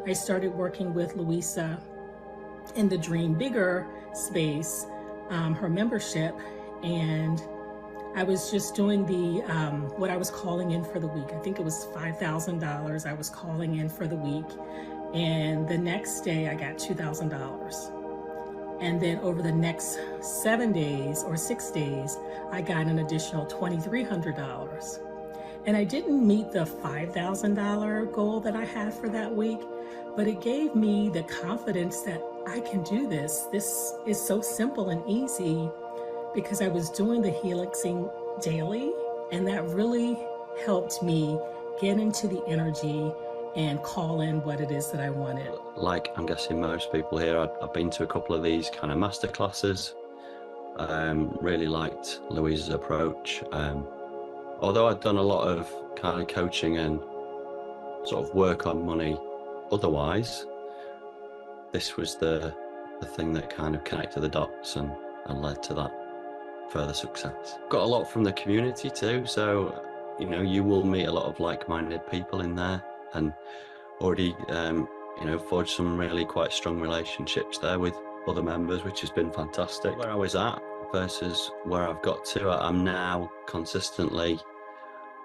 I started working with Louisa in the Dream Bigger space, her membership, and I was just doing the what I was calling in for the week. I think it was $5,000 I was calling in for the week, and the next day I got $2,000. And then over the next 7 days or 6 days, I got an additional $2,300. And I didn't meet the $5,000 goal that I had for that week, but it gave me the confidence that I can do this. This is so simple and easy because I was doing the helixing daily, and that really helped me get into the energy and call in what it is that I wanted. Like I'm guessing most people here, I've been to a couple of these kind of master classes. Really liked Louisa's approach. Although I'd done a lot of kind of coaching and sort of work on money otherwise, this was the thing that kind of connected the dots and led to that further success. Got a lot from the community too, so you know, you will meet a lot of like-minded people in there, and already you know, forged some really quite strong relationships there with other members, which has been fantastic. Where I was at versus where I've got to, I'm now consistently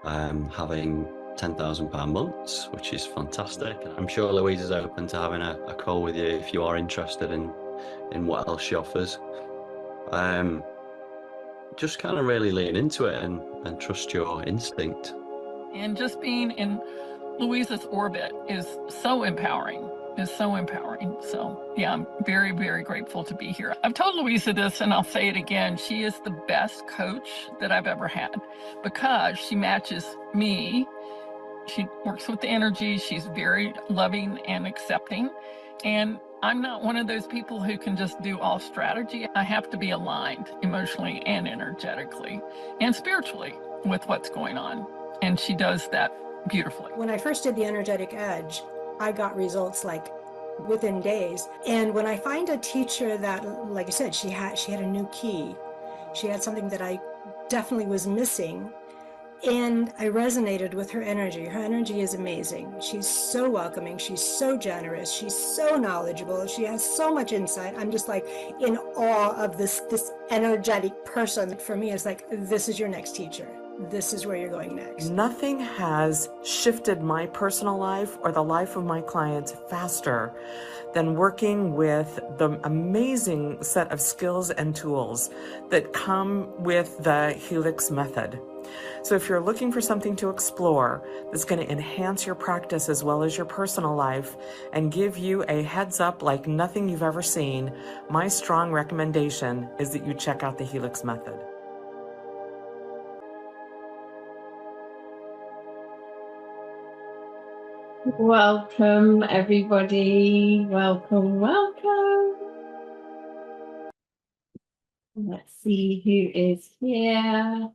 having £10,000 months, which is fantastic. I'm sure Louise is open to having a call with you if you are interested in what else she offers. Just kind of really lean into it and trust your instinct. And just being in Louisa's orbit is so empowering, So yeah, I'm very, very grateful to be here. I've told Louisa this and I'll say it again. She is the best coach that I've ever had because she matches me. She works with the energy. She's very loving and accepting. And I'm not one of those people who can just do all strategy. I have to be aligned emotionally and energetically and spiritually with what's going on. And she does that beautifully. When I first did the energetic edge, I got results like within days. And when I find a teacher that, like you said, she had a new key. She had something that I definitely was missing. And I resonated with her energy. Her energy is amazing. She's so welcoming. She's so generous. She's so knowledgeable. She has so much insight. I'm just like in awe of this energetic person. For me, it's like, this is your next teacher. This is where you're going next. Nothing has shifted my personal life or the life of my clients faster than working with the amazing set of skills and tools that come with the Helix Method. So if you're looking for something to explore that's going to enhance your practice as well as your personal life and give you a heads up like nothing you've ever seen, my strong recommendation is that you check out the Helix Method. Welcome, everybody. Welcome, welcome. Let's see who is here.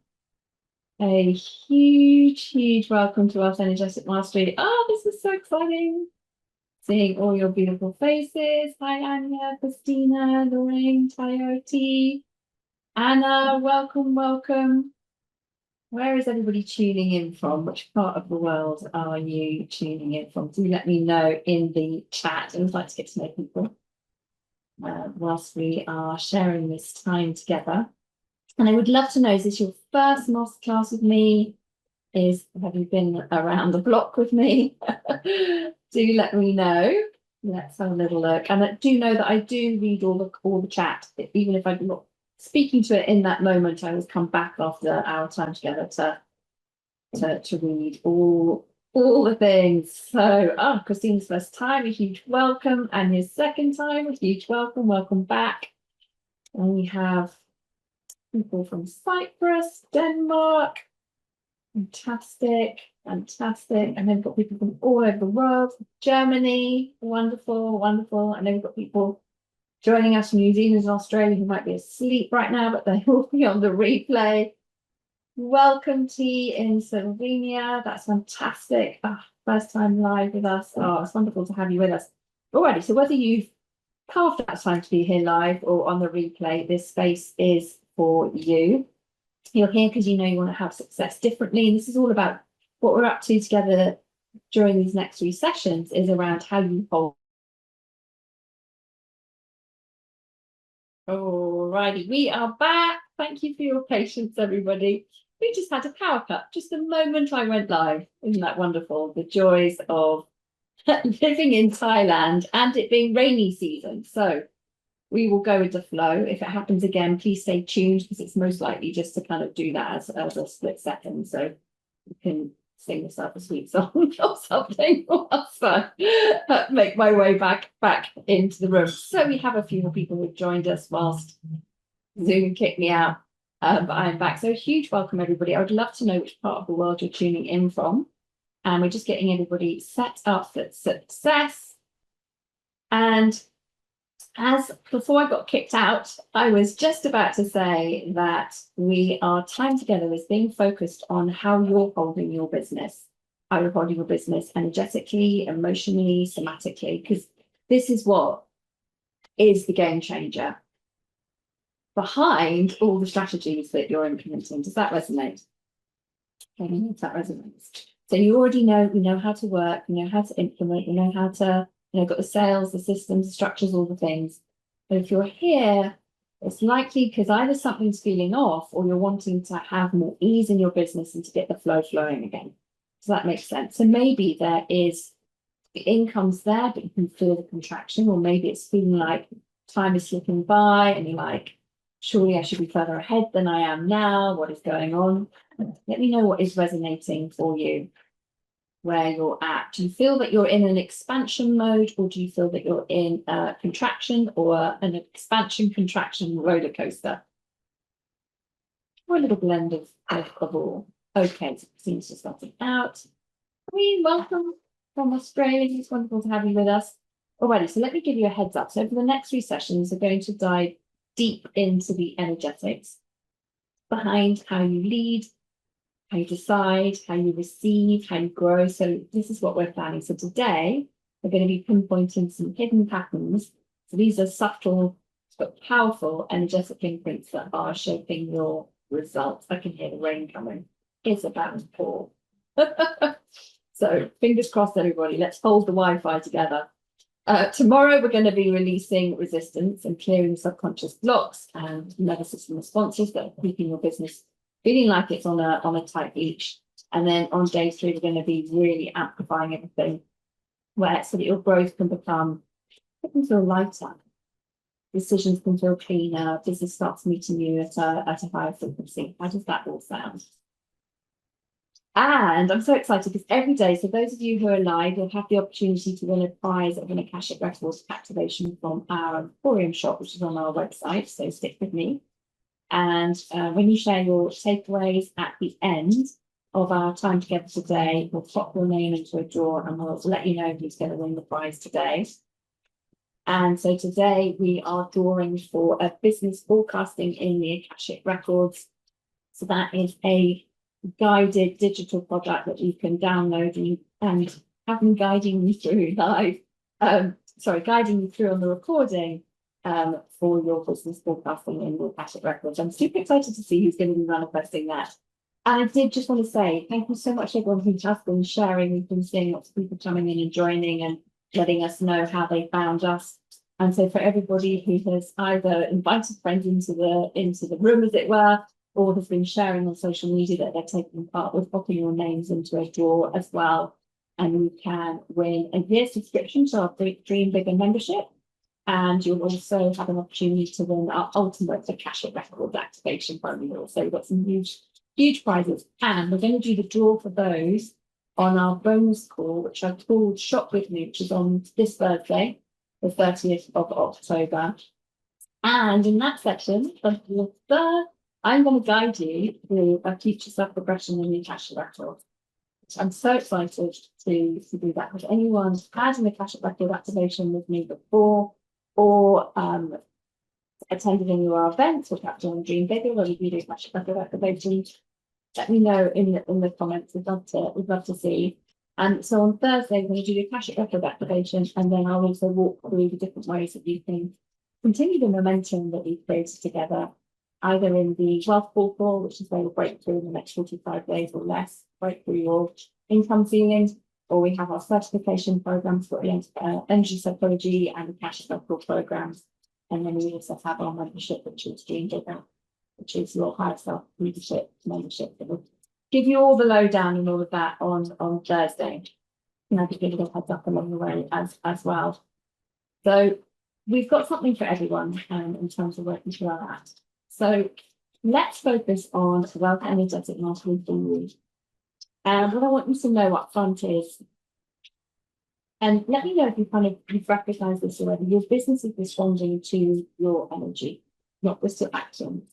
A huge welcome to us, Energetic Mastery. Oh, this is so exciting. Seeing all your beautiful faces. Hi, Anya, Christina, Lorraine, Coyote, Anna, welcome, welcome. Where is everybody tuning in from? Which part of the world are you tuning in from? Do let me know in the chat. I always like to get to know people whilst we are sharing this time together. And I would love to know, is this your first masterclass with me? Have you been around the block with me? Do let me know. Let's have a little look. And I do know that I do read all the chat, even if I'm not speaking to it in that moment. I always come back after our time together to read all the things. So, Christine's first time, a huge welcome, and his second time, a huge welcome back. And we have people from Cyprus, Denmark, fantastic, and then we've got people from all over the world, Germany, wonderful, and then we've got people joining us from New Zealand and Australia who might be asleep right now, but they will be on the replay. Welcome T in Slovenia, that's fantastic. First time live with us. It's wonderful to have you with us. Alrighty, so whether you've carved out time to be here live or on the replay, this space is for you. You're here because you know you want to have success differently, and this is all about what we're up to together during these next 3 sessions is around how you hold. Alrighty, we are back. Thank you for your patience, everybody. We just had a power cut just the moment I went live. Isn't that wonderful? The joys of living in Thailand and it being rainy season. So we will go with the flow. If it happens again, please stay tuned because it's most likely just to kind of do that as a split second. So you can sing yourself a sweet song or something whilst I make my way back into the room. So we have a few more people who've joined us whilst Zoom kicked me out, but I'm back. So a huge welcome, everybody. I would love to know which part of the world you're tuning in from. And we're just getting everybody set up for success. And as before I got kicked out, I was just about to say that our time together is being focused on how you're holding your business, how you're holding your business energetically, emotionally, somatically, because this is what is the game changer behind all the strategies that you're implementing. Does that resonate? Okay, if that resonates. So you already know, we know how to work, we know how to implement, we know how to, got the sales, the systems, the structures, all the things. But if you're here, it's likely because either something's feeling off or you're wanting to have more ease in your business and to get the flow flowing again. Does that make sense? So maybe there is, the income's there, but you can feel the contraction, or maybe it's feeling like time is slipping by and you're like, surely I should be further ahead than I am now. What is going on? Let me know what is resonating for you, where you're at. Do you feel that you're in an expansion mode, or do you feel that you're in a contraction or an expansion contraction roller coaster? Or a little blend of all. Okay, so it seems to start it out. Welcome from Australia. It's wonderful to have you with us. Alrighty, so let me give you a heads up. So for the next 3 sessions, we're going to dive deep into the energetics behind how you lead, how you decide, how you receive, how you grow. So this is what we're planning. So today, we're going to be pinpointing some hidden patterns. So these are subtle but powerful energetic imprints that are shaping your results. I can hear the rain coming. It's about to pour. So fingers crossed, everybody. Let's hold the Wi-Fi together. Tomorrow, we're going to be releasing resistance and clearing subconscious blocks and nervous system responses that are keeping your business feeling like it's on a tight leash. And then on day 3, we're going to be really amplifying everything so that your growth can feel lighter. Decisions can feel cleaner. Business starts meeting you at a higher frequency. How does that all sound? And I'm so excited because every day, so those of you who are live, you'll have the opportunity to win a prize of an Akashic Records activation from our Emporium shop, which is on our website. So stick with me. And when you share your takeaways at the end of our time together today, we'll pop your name into a draw and we'll let you know who's going to win the prize today. And so today we are drawing for a business forecasting in the Akashic Records. So that is a guided digital product that you can download and have them guiding you through live. Guiding you through on the recording for your business forecasting in the Akashic Records. I'm super excited to see who's going to be manifesting that. And I did just want to say thank you so much, everyone who has been sharing. We've been seeing lots of people coming in and joining and letting us know how they found us. And so for everybody who has either invited friends into the room, as it were, or has been sharing on social media that they're taking part, we're popping your names into a draw as well. And you can win a year subscription to our Dream Bigger membership. And you'll also have an opportunity to win our ultimate Akashic Record activation program. So we've got some huge prizes. And we're going to do the draw for those on our bonus call, which I've called Shop With Me, which is on this Thursday, the 30th of October. And in that section, I'm going to guide you through a future self-progression in the Akashic Record. I'm so excited to do that. If anyone had an Akashic Record activation with me before, or attended any of our events, or perhaps on Dream Bigger, where we do Akashic Record activation, let me know in the comments. We'd love to see. And so on Thursday, we're going to do the Akashic Record activation, and then I'll also walk through the different ways that you can continue the momentum that we've created together, either in the wealth portal, which is where you'll break through in the next 45 days or less, break through your income ceilings, or we have our certification programs for energy psychology and Akashic Record programs. And then we also have our membership, which is Dream Bigger, which is your higher self leadership membership. That will give you all the lowdown and all of that on Thursday. And I'll give you a little heads up along the way as well. So we've got something for everyone in terms of working through that. So let's focus on wealth energetic mastery for you. And what I want you to know up front is, and let me know if you've recognized this already, your business is responding to your energy, not just your actions.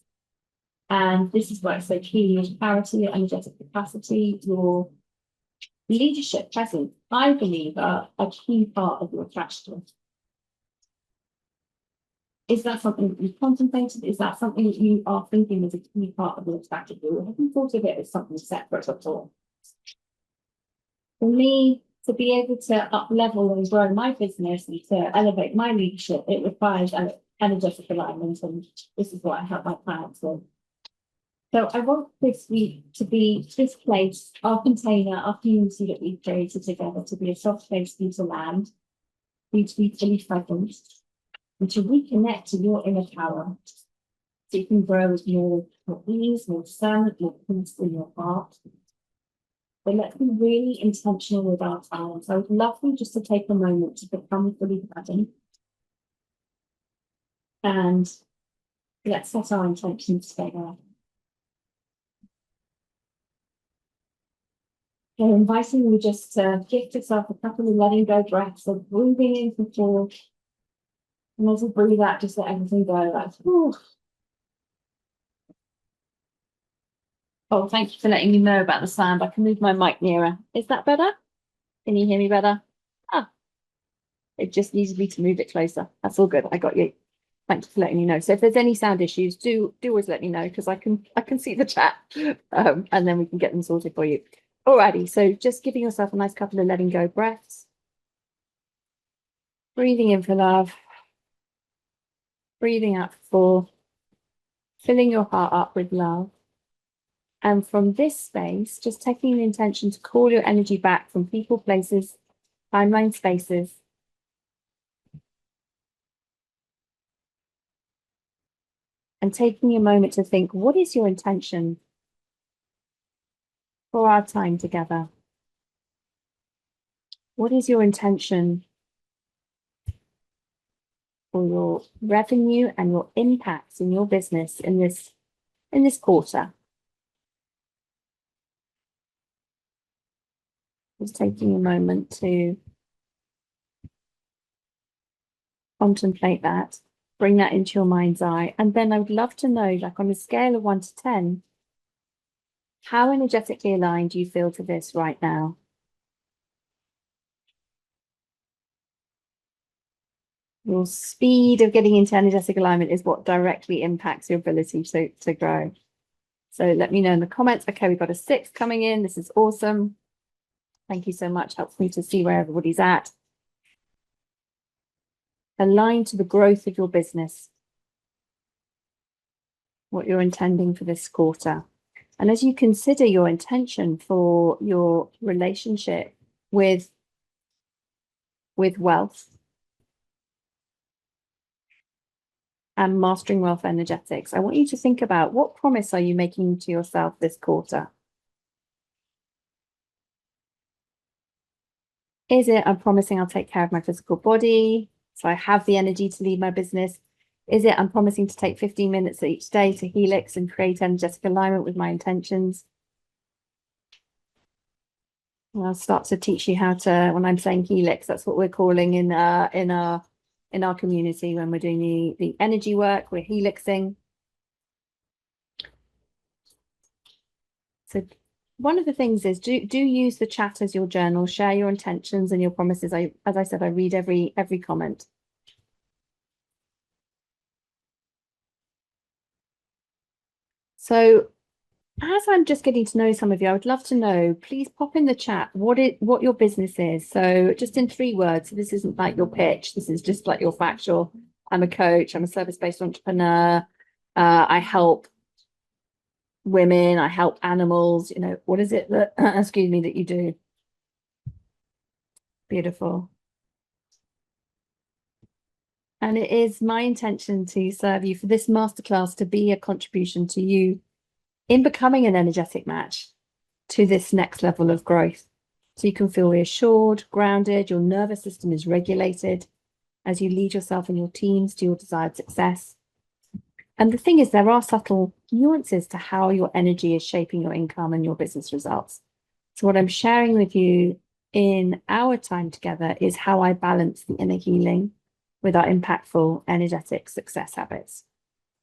And this is where it's so key: your clarity, your energetic capacity, your leadership presence, I believe, are a key part of your strategy. Is that something that you've contemplated? Is that something that you are thinking is a key part of your strategy? Or have you thought of it as something separate at all? For me, to be able to up level and grow my business and to elevate my leadership, it requires an energetic alignment, and this is what I help my clients with. So I want this week to be this place, our container, our community that we've created together, to be a soft place for you to land, for you to be fully present, and to reconnect to your inner power, so you can grow with more ease, more discernment, more peace in your heart. But let's be really intentional with our time. So I would love for you just to take a moment to become fully present. And let's set our intentions together. So inviting you just to gift yourself a couple of letting go breaths of breathing in for 4. And as you breathe out, just let everything go. Like, whew. Oh, thank you for letting me know about the sound. I can move my mic nearer. Is that better? Can you hear me better? Ah, it just needs me to move it closer. That's all good. I got you. Thank you for letting me know. So if there's any sound issues, do always let me know, because I can see the chat, and then we can get them sorted for you. Alrighty. So just giving yourself a nice couple of letting go breaths. Breathing in for love. Breathing out for 4. Filling your heart up with love. And from this space, just taking the intention to call your energy back from people, places, timeline, spaces. And taking a moment to think, what is your intention for our time together? What is your intention for your revenue and your impacts in your business in this quarter? Just taking a moment to contemplate that, bring that into your mind's eye. And then I would love to know, like on a scale of 1 to 10, how energetically aligned do you feel to this right now? Your speed of getting into energetic alignment is what directly impacts your ability to grow. So let me know in the comments. Okay, we've got a 6 coming in. This is awesome. Thank you so much. Helps me to see where everybody's at. Align to the growth of your business, what you're intending for this quarter. And as you consider your intention for your relationship with wealth and mastering wealth energetics, I want you to think about, what promise are you making to yourself this quarter? Is it, I'm promising I'll take care of my physical body, so I have the energy to lead my business? Is it, I'm promising to take 15 minutes each day to Helix and create energetic alignment with my intentions? And I'll start to teach you how to, when I'm saying Helix, that's what we're calling in our community when we're doing the energy work, we're helixing. So one of the things is, do use the chat as your journal, share your intentions and your promises. As I said, I read every comment. So as I'm just getting to know some of you, I would love to know, please pop in the chat what your business is. So just in 3 words, this isn't like your pitch. This is just like your factual. I'm a coach. I'm a service-based entrepreneur. I help women. I help animals. You know, what is it that, excuse me, that you do? Beautiful. And it is my intention to serve you for this masterclass to be a contribution to you in becoming an energetic match to this next level of growth. So you can feel reassured, grounded, your nervous system is regulated as you lead yourself and your teams to your desired success. And the thing is, there are subtle nuances to how your energy is shaping your income and your business results. So what I'm sharing with you in our time together is how I balance the inner healing with our impactful, energetic success habits.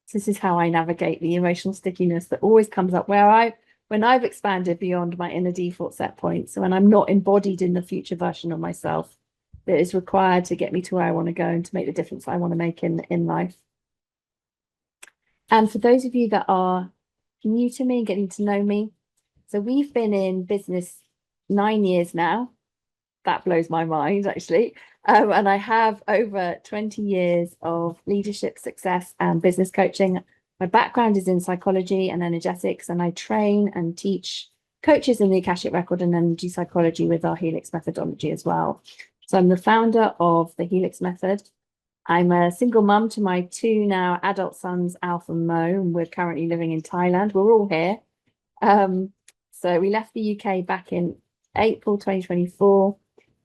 So this is how I navigate the emotional stickiness that always comes up when I've expanded beyond my inner default set points. So when I'm not embodied in the future version of myself that is required to get me to where I want to go and to make the difference I want to make in life. And for those of you that are new to me, getting to know me, so we've been in business 9 years now. That blows my mind, actually. And I have over 20 years of leadership, success, and business coaching. My background is in psychology and energetics, and I train and teach coaches in the Akashic Record and energy psychology with our Helix methodology as well. So I'm the founder of the Helix Method. I'm a single mum to my 2 now adult sons, Alf and Mo, and we're currently living in Thailand. We're all here. So we left the UK back in April 2024.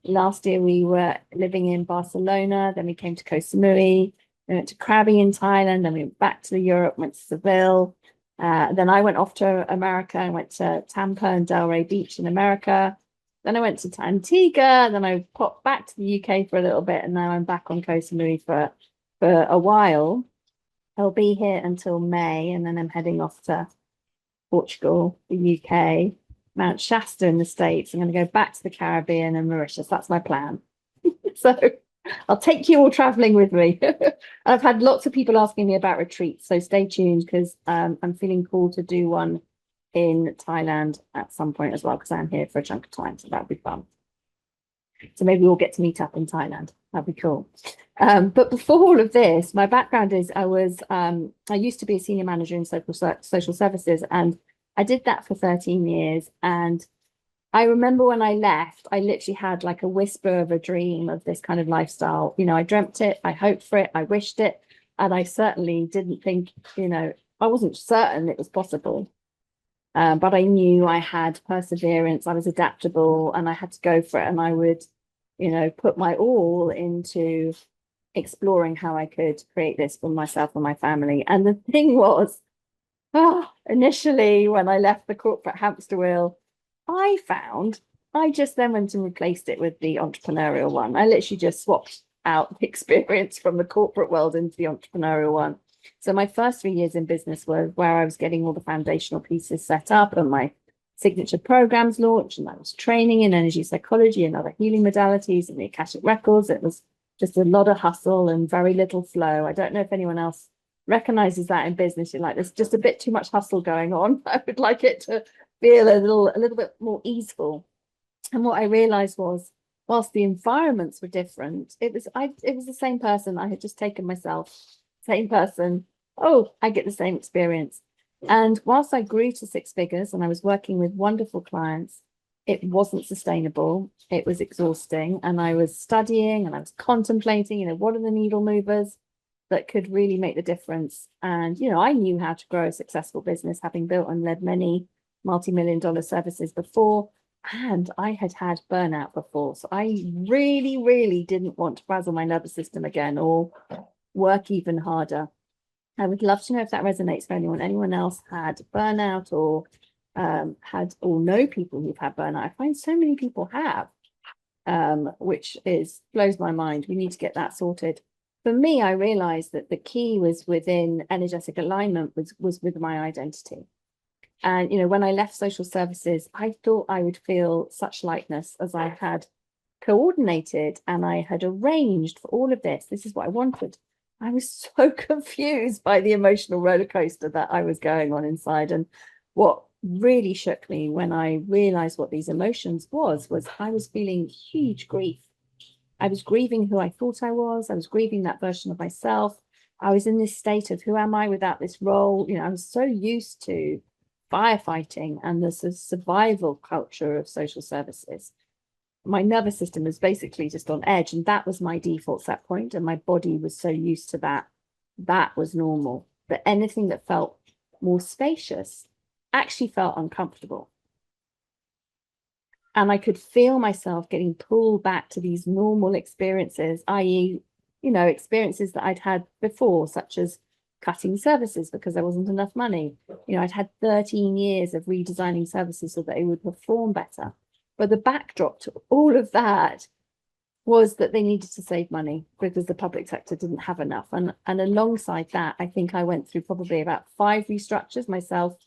Last year we were living in Barcelona, then we came to Koh Samui, we went to Krabi in Thailand, then we went back to Europe, went to Seville. Then I went off to America and went to Tampa and Delray Beach in America. Then I went to Antigua, then I popped back to the UK for a little bit, and now I'm back on Koh Samui for a while. I'll be here until May, and then I'm heading off to Portugal, the UK, Mount Shasta in the States. I'm going to go back to the Caribbean and Mauritius. That's my plan. So I'll take you all traveling with me. I've had lots of people asking me about retreats, so stay tuned because I'm feeling called to do one in Thailand at some point as well, because I'm here for a chunk of time, so that'd be fun. So maybe we'll get to meet up in Thailand. That'd be cool. But before all of this, my background is I used to be a senior manager in social services, and I did that for 13 years. And I remember when I left, I literally had like a whisper of a dream of this kind of lifestyle. You know, I dreamt it, I hoped for it, I wished it, and I certainly didn't think, I wasn't certain it was possible. But I knew I had perseverance, I was adaptable, and I had to go for it. And I would, put my all into exploring how I could create this for myself and my family. And the thing was, initially when I left the corporate hamster wheel, I just then went and replaced it with the entrepreneurial one. I literally just swapped out the experience from the corporate world into the entrepreneurial one. So my first 3 years in business was where I was getting all the foundational pieces set up and my signature programs launched, and I was training in energy psychology and other healing modalities and the Akashic Records. It was just a lot of hustle and very little flow. I don't know if anyone else recognizes that in business. You're like, there's just a bit too much hustle going on. I would like it to feel a little bit more easeful. And what I realized was, whilst the environments were different, it was the same person. I had just taken myself, same person. Oh, I get the same experience. And whilst I grew to 6 figures and I was working with wonderful clients, it wasn't sustainable. It was exhausting. And I was studying and I was contemplating, what are the needle movers that could really make the difference? And, I knew how to grow a successful business, having built and led many multi-million-dollar services before. And I had had burnout before. So I really, really didn't want to frazzle my nervous system again or work even harder. I would love to know if that resonates for anyone else had burnout or had or know people who've had burnout. I find so many people have, which blows my mind. We need to get that sorted. For me, I realized that the key was within energetic alignment was with my identity. And, when I left social services, I thought I would feel such lightness as I had coordinated and I had arranged for all of this. This is what I wanted. I was so confused by the emotional roller coaster that I was going on inside. And what really shook me when I realized what these emotions was I was feeling huge grief. I was grieving who I thought I was. I was grieving that version of myself. I was in this state of who am I without this role? I was so used to firefighting and the survival culture of social services. my nervous system was basically just on edge, and that was my default set point, and my body was so used to that. That was normal. But anything that felt more spacious actually felt uncomfortable. And I could feel myself getting pulled back to these normal experiences, i.e., experiences that I'd had before, such as cutting services because there wasn't enough money. I'd had 13 years of redesigning services so that they would perform better. But the backdrop to all of that was that they needed to save money because the public sector didn't have enough. And alongside that, I think I went through probably about 5 restructures myself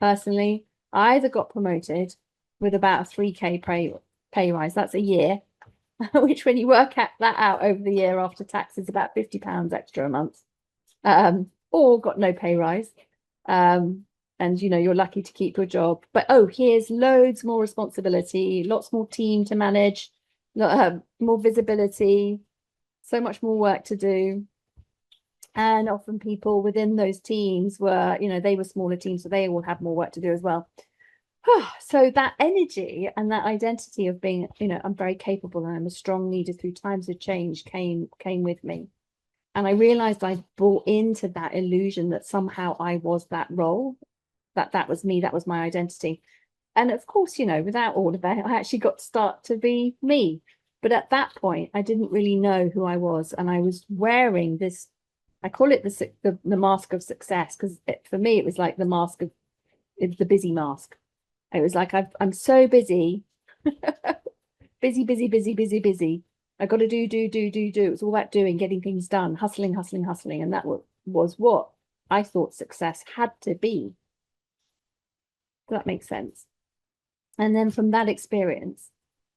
personally. I either got promoted with about a 3K pay rise, that's a year, which when you work that out over the year after tax is about £50 extra a month, or got no pay rise. And you're lucky to keep your job, but here's loads more responsibility, lots more team to manage, more visibility, so much more work to do. And often people within those teams were, they were smaller teams, so they all had more work to do as well. So that energy and that identity of being, I'm very capable and I'm a strong leader through times of change came with me. And I realized I bought into that illusion that somehow I was that role, that was me, that was my identity. And of course, without all of that, I actually got to start to be me. But at that point, I didn't really know who I was. And I was wearing this, I call it the mask of success, because for me, it was like the mask of, it's the busy mask. It was like, I'm so busy, busy. I got to do. It's all about doing, getting things done, hustling. And that was what I thought success had to be. Does that make sense? And then from that experience,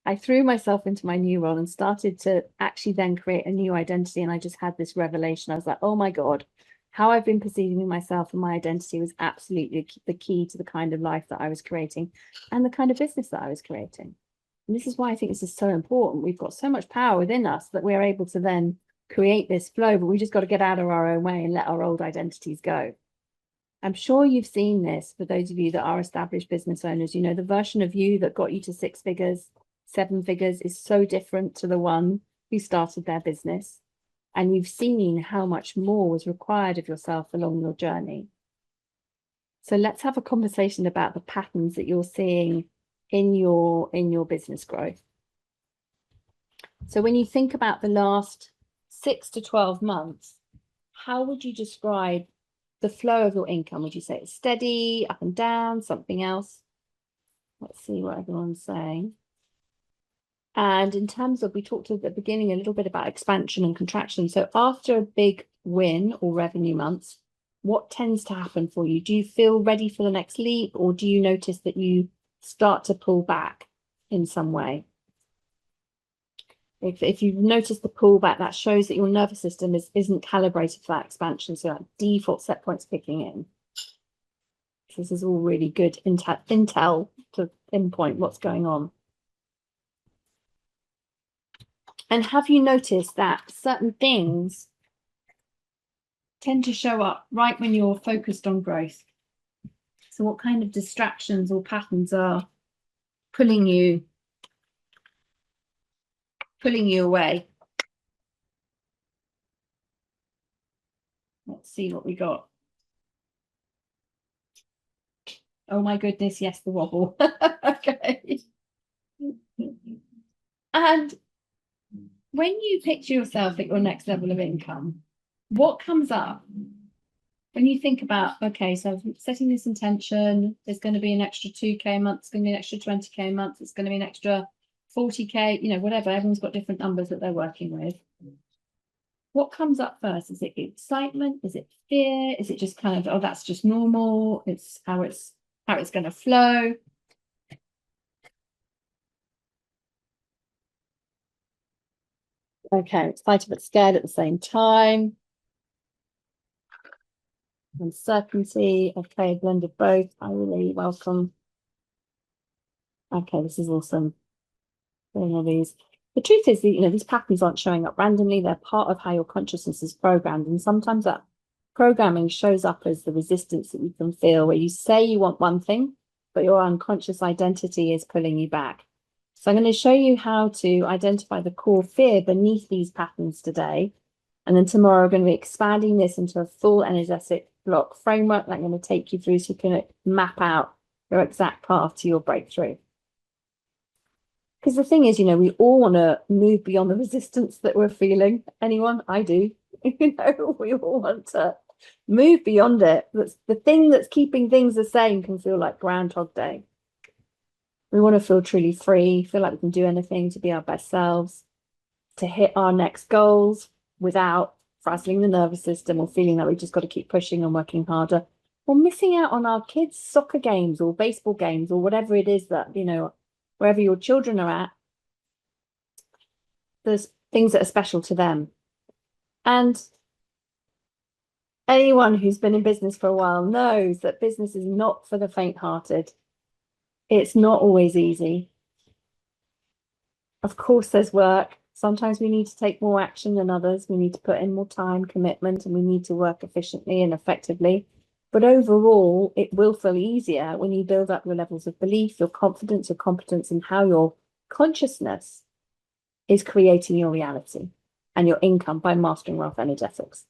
I threw myself into my new role and started to actually then create a new identity. And I just had this revelation. I was like, oh my God, how I've been perceiving myself and my identity was absolutely the key to the kind of life that I was creating and the kind of business that I was creating. And this is why I think this is so important. We've got so much power within us that we're able to then create this flow, but we just got to get out of our own way and let our old identities go. I'm sure you've seen this for those of you that are established business owners. The version of you that got you to 6 figures, 7 figures is so different to the one who started their business. And you've seen how much more was required of yourself along your journey. So let's have a conversation about the patterns that you're seeing in your business growth. So when you think about the last 6 to 12 months, how would you describe the flow of your income? Would you say it's steady, up and down, something else? Let's see what everyone's saying. And in terms of, we talked at the beginning a little bit about expansion and contraction. So after a big win or revenue months, what tends to happen for you? Do you feel ready for the next leap, or do you notice that you start to pull back in some way? If you've noticed the pullback, that shows that your nervous system isn't calibrated for that expansion. So that default set point's kicking in. This is all really good intel to pinpoint what's going on. And have you noticed that certain things tend to show up right when you're focused on growth? So what kind of distractions or patterns are pulling you away? Let's see what we got. Oh my goodness, yes, the wobble. Okay. And when you picture yourself at your next level of income, what comes up when you think about, okay, so I'm setting this intention, there's going to be an extra 2K a month, it's going to be an extra 20K a month, it's going to be an extra 40K, whatever, everyone's got different numbers that they're working with. What comes up first? Is it excitement? Is it fear? Is it just kind of, oh, that's just normal, it's how it's going to flow? Okay, excited but scared at the same time. Uncertainty. Okay, a blend of both. I really welcome. Okay, this is awesome. Doing all these. The truth is, these patterns aren't showing up randomly. They're part of how your consciousness is programmed. And sometimes that programming shows up as the resistance that you can feel, where you say you want one thing, but your unconscious identity is pulling you back. So I'm going to show you how to identify the core fear beneath these patterns today. And then tomorrow we're going to be expanding this into a full energetic block framework that I'm going to take you through so you can map out your exact path to your breakthrough. Because the thing is, you know, we all want to move beyond the resistance that we're feeling. Anyone? I do. You know, we all want to move beyond it. That's the thing that's keeping things the same can feel like Groundhog Day. We want to feel truly free, feel like we can do anything to be our best selves, to hit our next goals without frazzling the nervous system or feeling that we just got to keep pushing and working harder, or missing out on our kids' soccer games or baseball games or whatever it is that, you know, wherever your children are at, there's things that are special to them. And anyone who's been in business for a while knows that business is not for the faint-hearted. It's not always easy. Of course, there's work. Sometimes we need to take more action than others. We need to put in more time, commitment, and we need to work efficiently and effectively. But overall, it will feel easier when you build up your levels of belief, your confidence, your competence, and how your consciousness is creating your reality and your income by mastering wealth energetics.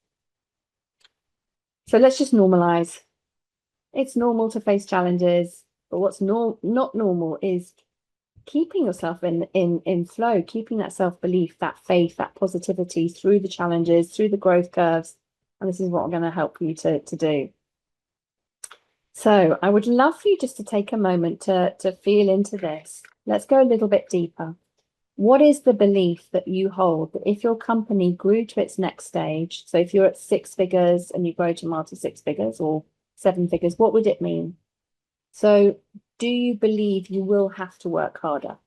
So let's just normalize. It's normal to face challenges, but what's not normal is keeping yourself in flow, keeping that self-belief, that faith, that positivity through the challenges, through the growth curves. And this is what I'm going to help you to do. So I would love for you just to take a moment to feel into this. Let's go a little bit deeper. What is the belief that you hold that if your company grew to its next stage, so if you're at 6 figures and you grow to multi-6 figures or 7 figures, what would it mean? So do you believe you will have to work harder?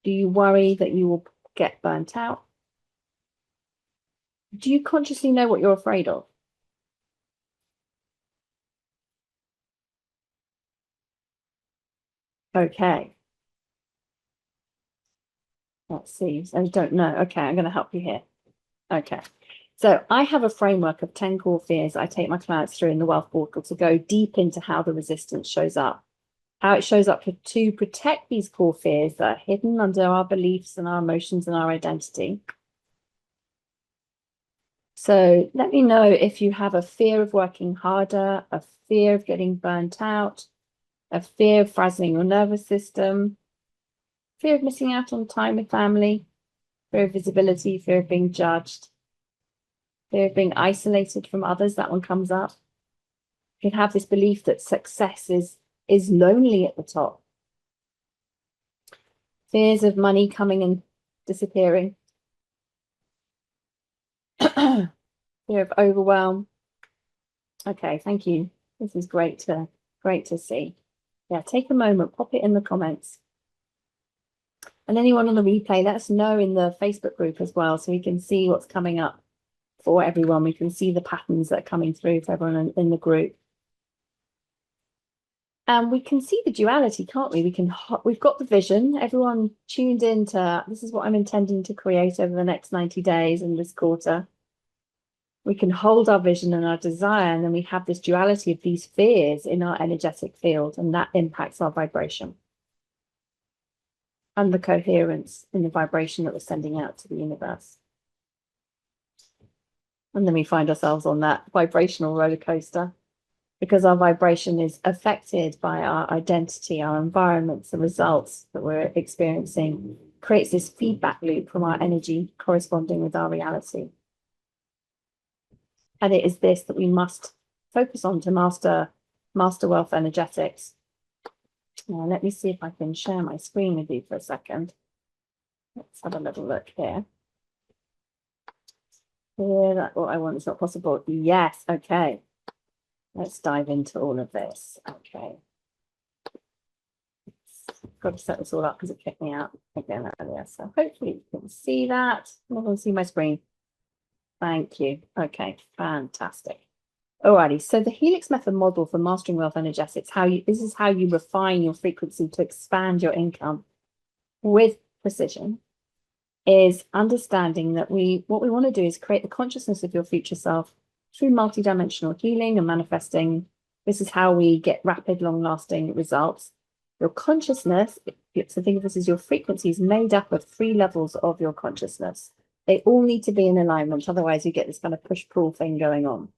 Do you worry that you will get burnt out? Do you consciously know what you're afraid of? Okay. Let's see. I don't know. Okay, I'm going to help you here. Okay. So I have a framework of 10 core fears I take my clients through in the Wealth Portal to go deep into how the resistance shows up, how it shows up to protect these core fears that are hidden under our beliefs and our emotions and our identity. So let me know if you have a fear of working harder, a fear of getting burnt out, a fear of frazzling your nervous system, fear of missing out on time with family, fear of visibility, fear of being judged, fear of being isolated from others. That one comes up. You can have this belief that success is lonely at the top. Fears of money coming and disappearing. Fear of overwhelm. Okay, thank you. This is great to see. Yeah, take a moment, pop it in the comments. And anyone on the replay, let us know in the Facebook group as well, so we can see what's coming up for everyone. We can see the patterns that are coming through for everyone in the group. And we can see the duality, can't we? We've got the vision. Everyone tuned into, this is what I'm intending to create over the next 90 days in this quarter. We can hold our vision and our desire, and then we have this duality of these fears in our energetic field, and that impacts our vibration and the coherence in the vibration that we're sending out to the universe. And then we find ourselves on that vibrational roller coaster because our vibration is affected by our identity, our environments, the results that we're experiencing, creates this feedback loop from our energy corresponding with our reality. And it is this that we must focus on to master wealth energetics. Now, let me see if I can share my screen with you for a second. Let's have a little look here. Here, that's what I want. It's not possible. Yes. Okay. Let's dive into all of this. Okay. Got to set this all up because it kicked me out again earlier. So hopefully you can see that. I can see my screen. Thank you. Okay, fantastic. Alrighty, so the Helix Method model for mastering wealth energetics, this is how you refine your frequency to expand your income with precision, is understanding that what we want to do is create the consciousness of your future self through multidimensional healing and manifesting. This is how we get rapid, long-lasting results. Your consciousness So think of this as your frequency is made up of 3 levels of your consciousness. They all need to be in alignment, otherwise you get this kind of push-pull thing going on.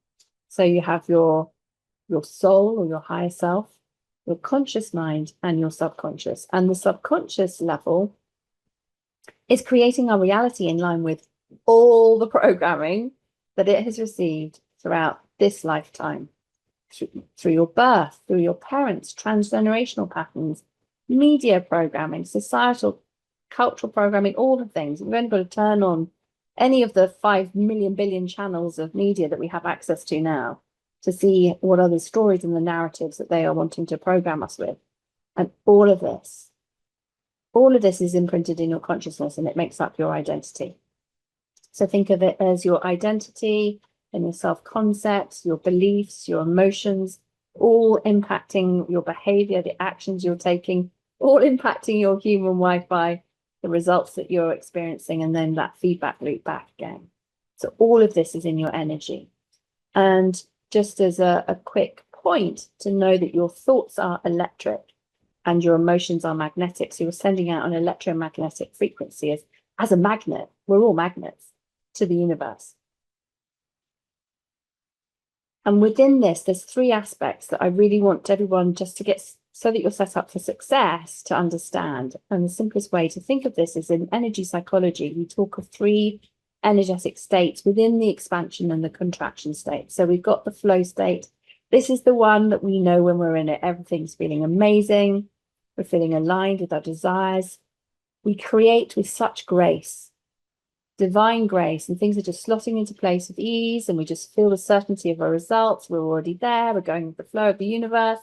So you have your soul or your higher self, your conscious mind, and your subconscious. And the subconscious level is creating our reality in line with all the programming that it has received throughout this lifetime, through your birth, through your parents, transgenerational patterns, media programming, societal, cultural programming, all the things. We've only got to turn on any of the 5 million billion channels of media that we have access to now to see what are the stories and the narratives that they are wanting to program us with. And all of this is imprinted in your consciousness, and it makes up your identity. So think of it as your identity and your self-concepts, your beliefs, your emotions, all impacting your behavior, the actions you're taking, all impacting your human Wi-Fi, the results that you're experiencing, and then that feedback loop back again. So all of this is in your energy. And just as a quick point to know that your thoughts are electric and your emotions are magnetic. So you're sending out an electromagnetic frequency as a magnet. We're all magnets to the universe. And within this, there's 3 aspects that I really want everyone just to get, so that you're set up for success, to understand. And the simplest way to think of this is in energy psychology, we talk of 3 energetic states within the expansion and the contraction state. So we've got the flow state. This is the one that we know when we're in it, everything's feeling amazing. We're feeling aligned with our desires. We create with such grace, divine grace, and things are just slotting into place with ease, and we just feel the certainty of our results. We're already there. We're going with the flow of the universe.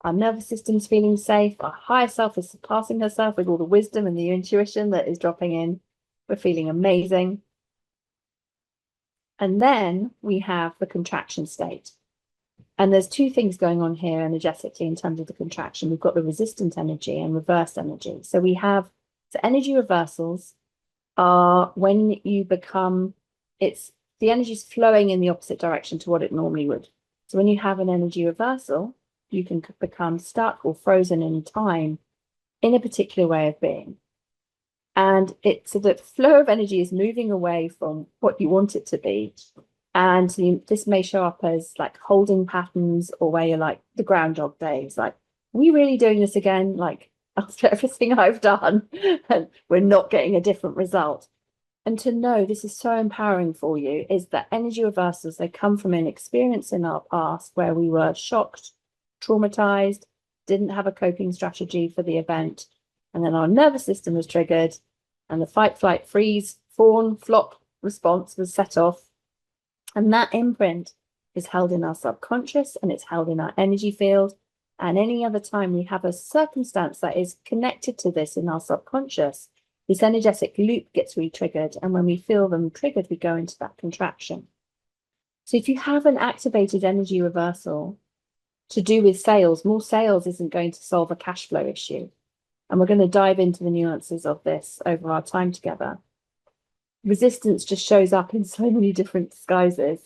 Our nervous system's feeling safe. Our higher self is surpassing herself with all the wisdom and the intuition that is dropping in. We're feeling amazing. And then we have the contraction state. And there's 2 things going on here energetically in terms of the contraction. We've got the resistant energy and reverse energy. So we have, so energy reversals are when you become, it's the energy's flowing in the opposite direction to what it normally would. So when you have an energy reversal, you can become stuck or frozen in time in a particular way of being. And it's so the flow of energy is moving away from what you want it to be. And this may show up as like holding patterns, or where you're like the Groundhog Days, like, are we really doing this again? Like, after everything I've done, and we're not getting a different result. And to know this is so empowering for you is that energy reversals, they come from an experience in our past where we were shocked, traumatized, didn't have a coping strategy for the event. And then our nervous system was triggered and the fight, flight, freeze, fawn, flop response was set off. And that imprint is held in our subconscious and it's held in our energy field. And any other time we have a circumstance that is connected to this in our subconscious, this energetic loop gets re-triggered. And when we feel them triggered, we go into that contraction. So if you have an activated energy reversal to do with sales, more sales isn't going to solve a cash flow issue. And we're going to dive into the nuances of this over our time together. Resistance just shows up in so many different disguises.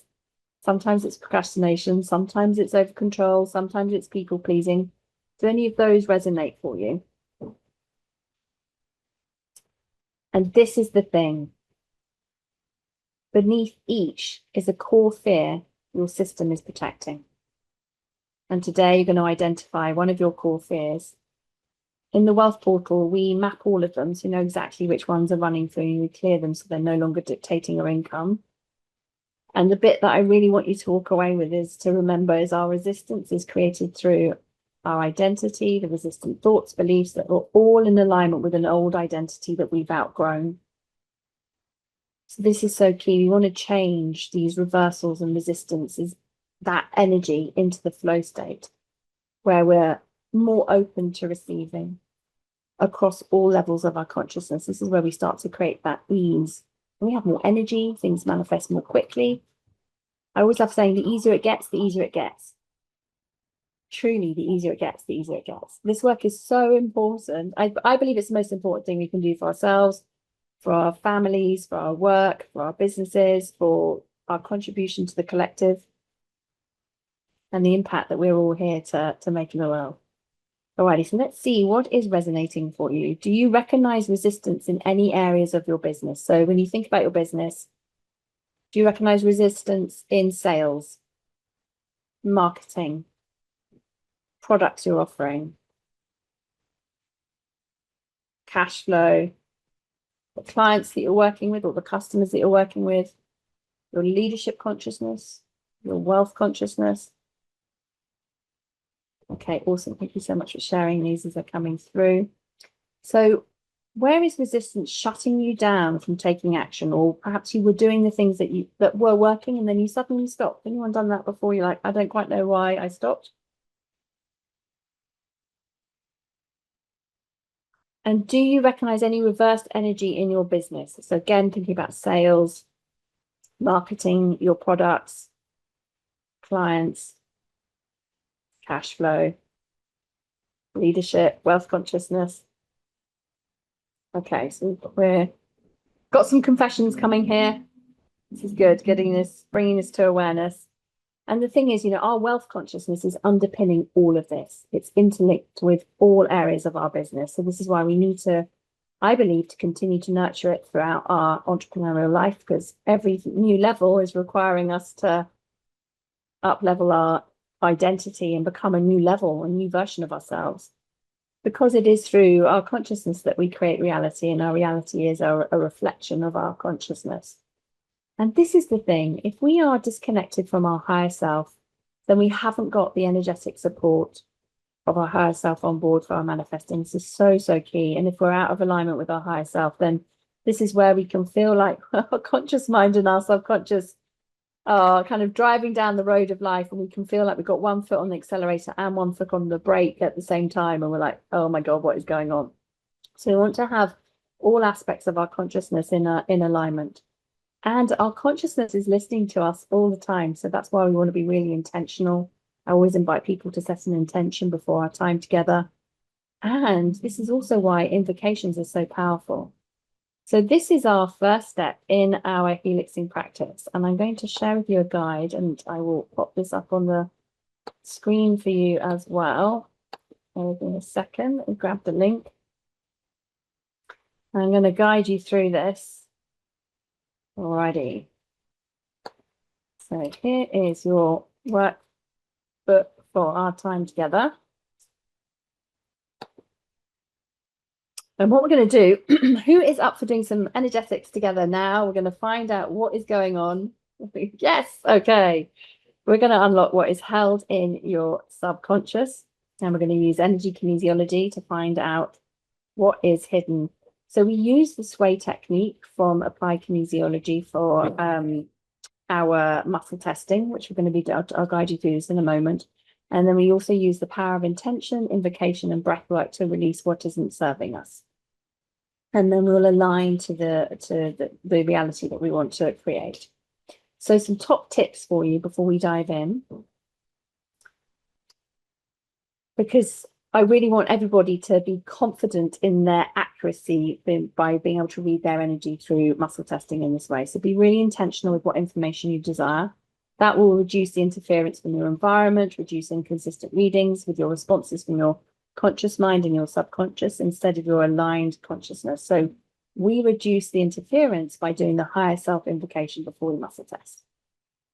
Sometimes it's procrastination, sometimes it's over control, sometimes it's people pleasing. Do any of those resonate for you? And this is the thing. Beneath each is a core fear your system is protecting. And today you're going to identify one of your core fears. In the wealth portal, we map all of them so you know exactly which ones are running through and we clear them so they're no longer dictating your income. And the bit that I really want you to walk away with is to remember is our resistance is created through our identity, the resistant thoughts, beliefs that are all in alignment with an old identity that we've outgrown. So this is so key. We want to change these reversals and resistances, that energy into the flow state where we're more open to receiving across all levels of our consciousness. This is where we start to create that ease. When we have more energy, things manifest more quickly. I always love saying the easier it gets, the easier it gets. Truly, the easier it gets, the easier it gets. This work is so important. I believe it's the most important thing we can do for ourselves, for our families, for our work, for our businesses, for our contribution to the collective, and the impact that we're all here to make in the world. Alrighty, so let's see what is resonating for you. Do you recognize resistance in any areas of your business? So when you think about your business, do you recognize resistance in sales, marketing, products you're offering, cash flow, the clients that you're working with or the customers that you're working with, your leadership consciousness, your wealth consciousness? Okay, awesome. Thank you so much for sharing these as they're coming through. So where is resistance shutting you down from taking action? Or perhaps you were doing the things that were working and then you suddenly stopped. Anyone done that before? You're like, I don't quite know why I stopped. And do you recognize any reversed energy in your business? So again, thinking about sales, marketing, your products, clients, cash flow, leadership, wealth consciousness. Okay, so we've got some confessions coming here. This is good, bringing this to awareness. And the thing is, our wealth consciousness is underpinning all of this. It's interlinked with all areas of our business. So this is why we need to, I believe, to continue to nurture it throughout our entrepreneurial life, because every new level is requiring us to up-level our identity and become a new level, a new version of ourselves. Because it is through our consciousness that we create reality, and our reality is a reflection of our consciousness. And this is the thing, if we are disconnected from our higher self, then we haven't got the energetic support of our higher self on board for our manifesting. This is so, so key. And if we're out of alignment with our higher self, then this is where we can feel like our conscious mind and our subconscious are kind of driving down the road of life, and we can feel like we've got one foot on the accelerator and one foot on the brake at the same time. And we're like, oh my God, what is going on? So we want to have all aspects of our consciousness in alignment. And our consciousness is listening to us all the time. So that's why we want to be really intentional. I always invite people to set an intention before our time together. And this is also why invocations are so powerful. So this is our first step in our helixing practice. And I'm going to share with you a guide, and I will pop this up on the screen for you as well. Hold on a second and grab the link. I'm going to guide you through this. Alrighty. So here is your workbook for our time together. And what we're going to do, who is up for doing some energetics together now? We're going to find out what is going on. Yes, okay. We're going to unlock what is held in your subconscious. And we're going to use energy kinesiology to find out what is hidden. So we use the sway technique from applied kinesiology for our muscle testing, which we're going to be, I'll guide you through this in a moment. And then we also use the power of intention, invocation, and breath work to release what isn't serving us. And then we'll align to the reality that we want to create. So some top tips for you before we dive in, because I really want everybody to be confident in their accuracy by being able to read their energy through muscle testing in this way. So be really intentional with what information you desire. That will reduce the interference from your environment, reduce inconsistent readings with your responses from your conscious mind and your subconscious instead of your aligned consciousness. So we reduce the interference by doing the higher self invocation before we muscle test.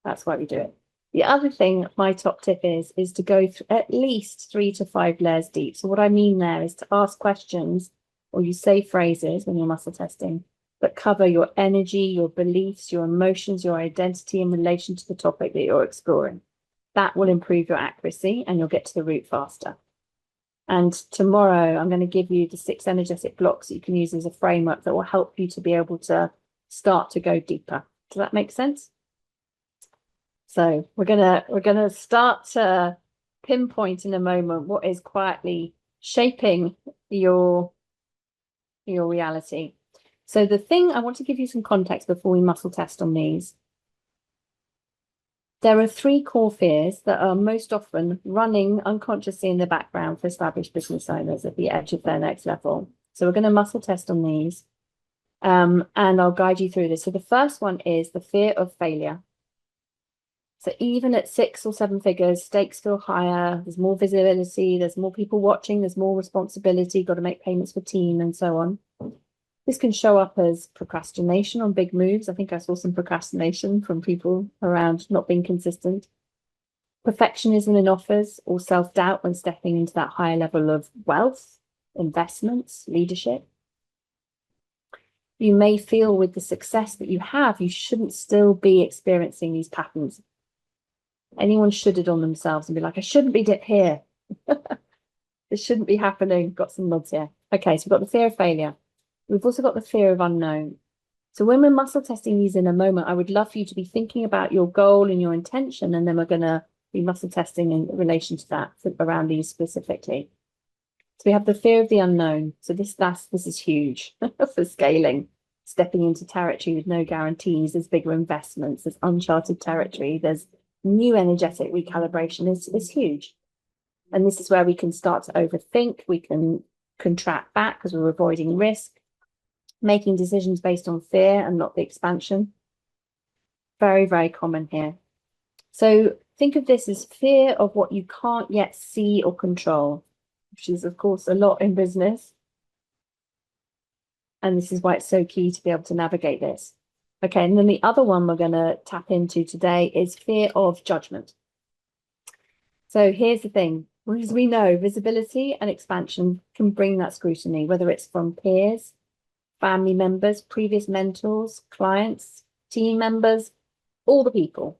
That's why we do it. The other thing, my top tip is to go through at least 3 to 5 layers deep. So what I mean there is to ask questions, or you say phrases when you're muscle testing, that cover your energy, your beliefs, your emotions, your identity in relation to the topic that you're exploring. That will improve your accuracy and you'll get to the root faster. And tomorrow, I'm going to give you the 6 energetic blocks that you can use as a framework that will help you to be able to start to go deeper. Does that make sense? So we're gonna start to pinpoint in a moment what is quietly shaping your reality. So the thing, I want to give you some context before we muscle test on these. There are 3 core fears that are most often running unconsciously in the background for established business owners at the edge of their next level. So we're going to muscle test on these, and I'll guide you through this. So the first one is the fear of failure. So even at 6 or 7 figures, stakes feel higher, there's more visibility, there's more people watching, there's more responsibility, got to make payments for team and so on. This can show up as procrastination on big moves. I think I saw some procrastination from people around not being consistent. Perfectionism in offers or self-doubt when stepping into that higher level of wealth, investments, leadership. You may feel with the success that you have, you shouldn't still be experiencing these patterns. Anyone should it on themselves and be like, I shouldn't be here. This shouldn't be happening. Got some nods here. Okay, so we've got the fear of failure. We've also got the fear of unknown. So when we're muscle testing these in a moment, I would love for you to be thinking about your goal and your intention, and then we're going to be muscle testing in relation to that around these specifically. So we have the fear of the unknown. So this is huge for scaling, stepping into territory with no guarantees. There's bigger investments, there's uncharted territory, there's new energetic recalibration is huge. And this is where we can start to overthink, we can contract back because we're avoiding risk, making decisions based on fear and not the expansion. Very, very common here. So think of this as fear of what you can't yet see or control, which is, of course, a lot in business. And this is why it's so key to be able to navigate this. Okay, and then the other one we're going to tap into today is fear of judgment. So here's the thing. As we know, visibility and expansion can bring that scrutiny, whether it's from peers, family members, previous mentors, clients, team members, all the people.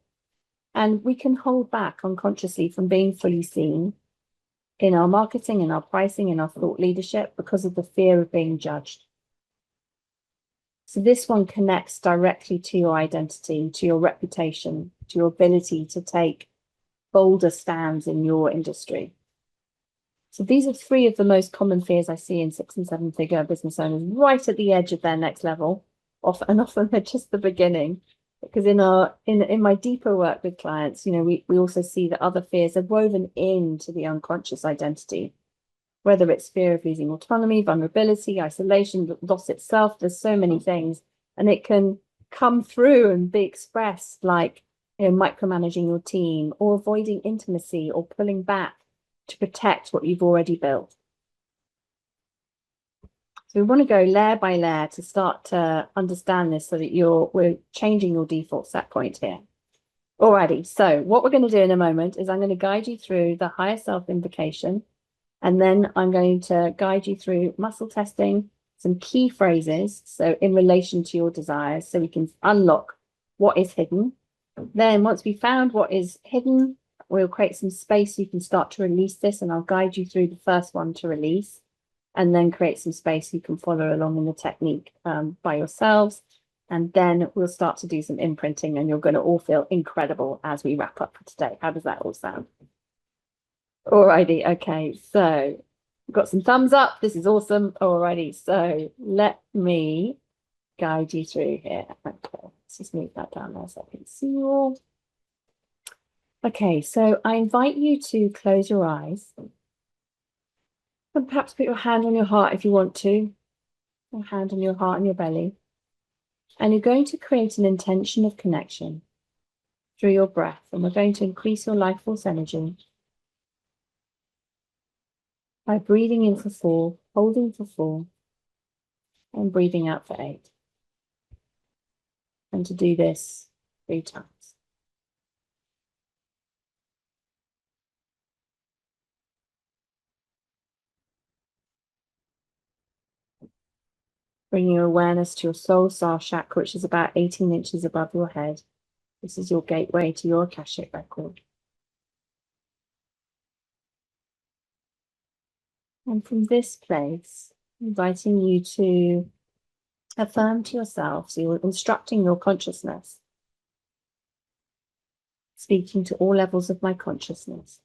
And we can hold back unconsciously from being fully seen in our marketing, in our pricing, in our thought leadership because of the fear of being judged. So this one connects directly to your identity, to your reputation, to your ability to take bolder stands in your industry. So these are 3 of the most common fears I see in 6- and 7-figure business owners right at the edge of their next level. Often they're just the beginning. Because in my deeper work with clients, you know, we also see that other fears are woven into the unconscious identity, whether it's fear of losing autonomy, vulnerability, isolation, loss itself. There's so many things, and it can come through and be expressed like, you know, micromanaging your team or avoiding intimacy or pulling back to protect what you've already built. So we want to go layer by layer to start to understand this so that we're changing your default set point here. Alrighty, so what we're going to do in a moment is I'm going to guide you through the higher self invocation, and then I'm going to guide you through muscle testing, some key phrases, so in relation to your desires, so we can unlock what is hidden. Then once we found what is hidden, we'll create some space so you can start to release this, and I'll guide you through the first one to release, and then create some space you can follow along in the technique by yourselves. And then we'll start to do some imprinting, and you're going to all feel incredible as we wrap up for today. How does that all sound? Alrighty, okay, so we've got some thumbs up. This is awesome. Alrighty, so let me guide you through here. Okay, let's just move that down there so I can see you all. Okay, so I invite you to close your eyes. And perhaps put your hand on your heart if you want to. Your hand on your heart and your belly. And you're going to create an intention of connection through your breath. And we're going to increase your life force energy by breathing in for 4, holding for 4, and breathing out for 8. And to do this 3 times. Bring your awareness to your soul star chakra, which is about 18 inches above your head. This is your gateway to your Akashic record. And from this place, inviting you to affirm to yourself, so you're instructing your consciousness, speaking to all levels of my consciousness.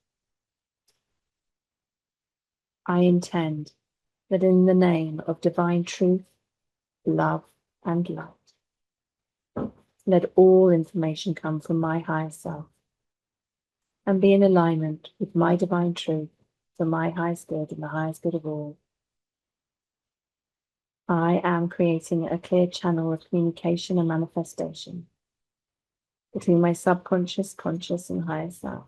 I intend that in the name of divine truth, love, and light, let all information come from my higher self and be in alignment with my divine truth for my highest good and the highest good of all. I am creating a clear channel of communication and manifestation between my subconscious, conscious, and higher self.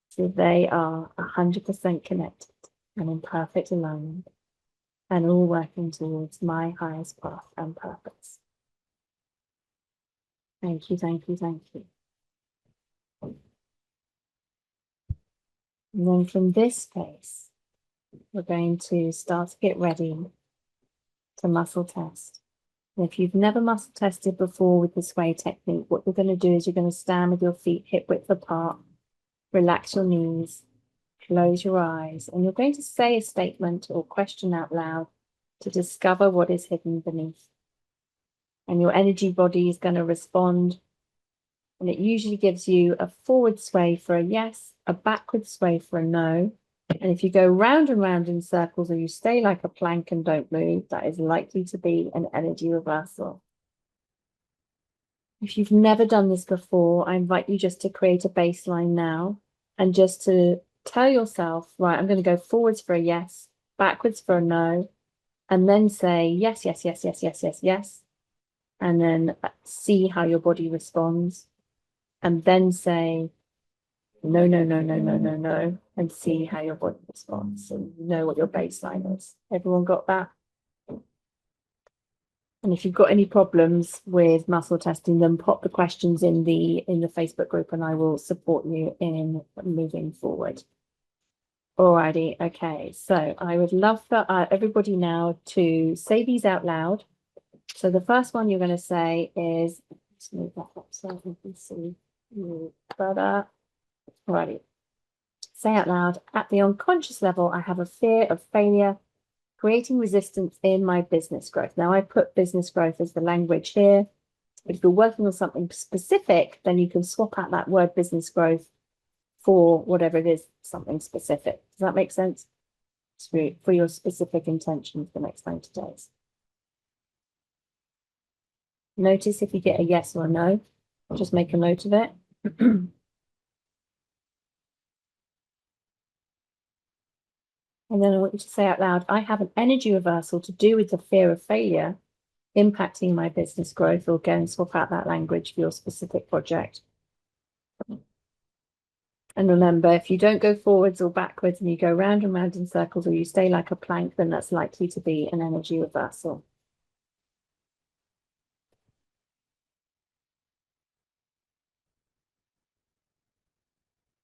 So they are 100% connected and in perfect alignment, and all working towards my highest path and purpose. Thank you, thank you, thank you. And then from this space, we're going to start to get ready to muscle test. And if you've never muscle tested before with the sway technique, what you're going to do is you're going to stand with your feet hip width apart, relax your knees, close your eyes, and you're going to say a statement or question out loud to discover what is hidden beneath. And your energy body is going to respond. And it usually gives you a forward sway for a yes, a backward sway for a no. And if you go round and round in circles or you stay like a plank and don't move, that is likely to be an energy reversal. If you've never done this before, I invite you just to create a baseline now and just to tell yourself, right, I'm going to go forwards for a yes, backwards for a no, and then say yes, yes, yes, yes, yes, yes, yes, and then see how your body responds, and then say no, no, no, no, no, no, no, and see how your body responds. So you know what your baseline is. Everyone got that? And if you've got any problems with muscle testing, then pop the questions in the Facebook group, and I will support you in moving forward. Alrighty, okay. So I would love for everybody now to say these out loud. So the first one you're going to say is, let's move that up so I can see you better. Alrighty. Say out loud, at the unconscious level, I have a fear of failure, creating resistance in my business growth. Now I put business growth as the language here. If you're working on something specific, then you can swap out that word business growth for whatever it is, something specific. Does that make sense? For your specific intention for the next 90 days. Notice if you get a yes or a no, just make a note of it. And then I want you to say out loud, I have an energy reversal to do with the fear of failure impacting my business growth, or again, swap out that language for your specific project. And remember, if you don't go forwards or backwards and you go round and round in circles, or you stay like a plank, then that's likely to be an energy reversal.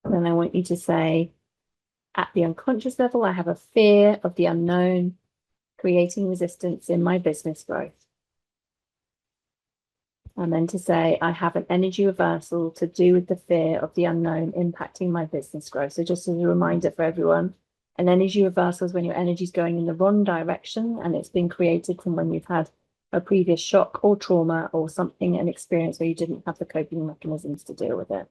And then I want you to say, at the unconscious level, I have a fear of the unknown, creating resistance in my business growth. And then to say, I have an energy reversal to do with the fear of the unknown impacting my business growth. So just as a reminder for everyone, an energy reversal is when your energy is going in the wrong direction and it's been created from when you've had a previous shock or trauma or something, an experience where you didn't have the coping mechanisms to deal with it.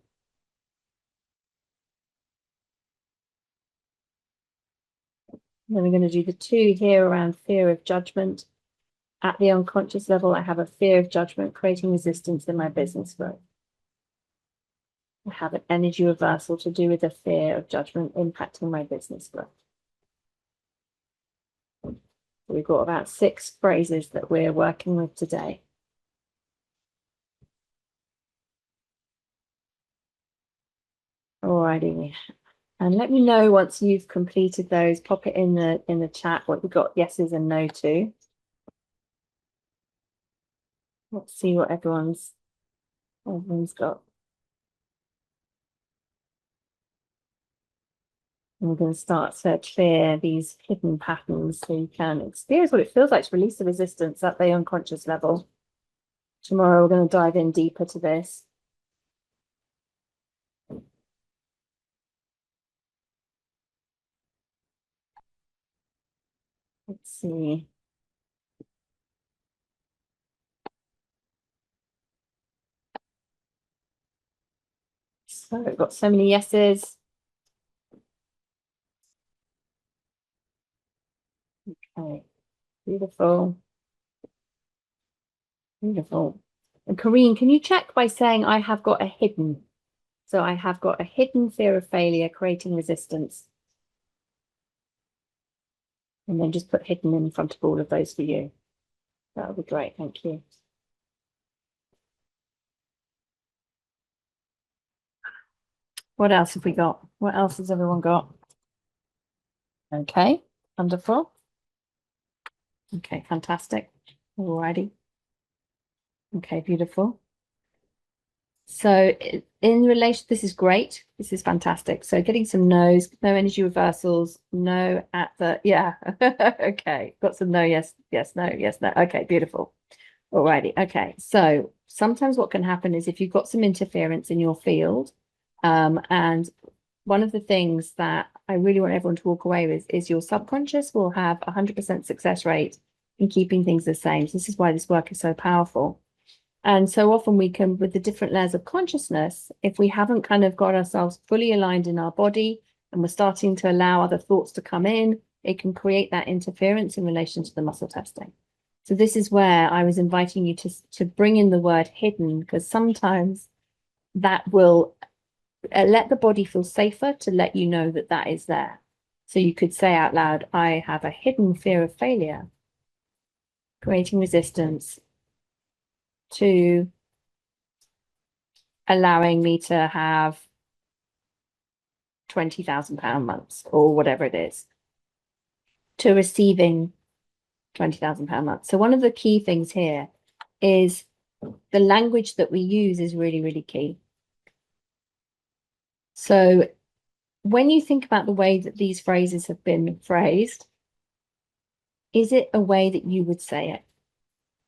Then we're going to do the two here around fear of judgment. At the unconscious level, I have a fear of judgment, creating resistance in my business growth. I have an energy reversal to do with a fear of judgment impacting my business growth. We've got about 6 phrases that we're working with today. Alrighty. And let me know once you've completed those. Pop it in the chat what you got yeses and no to. Let's see what everyone's got. And we're going to start to clear these hidden patterns so you can experience what it feels like to release the resistance at the unconscious level. Tomorrow we're going to dive in deeper to this. Let's see. So we've got so many yeses. Okay, beautiful. Beautiful. And Corrine, can you check by saying I have got a hidden? So I have got a hidden fear of failure, creating resistance. And then just put hidden in front of all of those for you. That would be great. Thank you. What else have we got? What else has everyone got? Okay, wonderful. Okay, fantastic. Alrighty. Okay, beautiful. So in relation, this is great. This is fantastic. So getting some no's, no energy reversals, no at the, yeah. Okay, got some no, yes, yes, no, yes, no. Okay, beautiful. Alrighty, okay. So sometimes what can happen is if you've got some interference in your field, and one of the things that I really want everyone to walk away with is your subconscious will have 100% success rate in keeping things the same. So this is why this work is so powerful. And so often we can, with the different layers of consciousness, if we haven't kind of got ourselves fully aligned in our body and we're starting to allow other thoughts to come in, it can create that interference in relation to the muscle testing. So this is where I was inviting you to bring in the word hidden, because sometimes that will let the body feel safer to let you know that that is there. So you could say out loud, I have a hidden fear of failure, creating resistance to allowing me to have £20,000 months or whatever it is, to receiving £20,000 months. So one of the key things here is the language that we use is really, really key. So when you think about the way that these phrases have been phrased, is it a way that you would say it?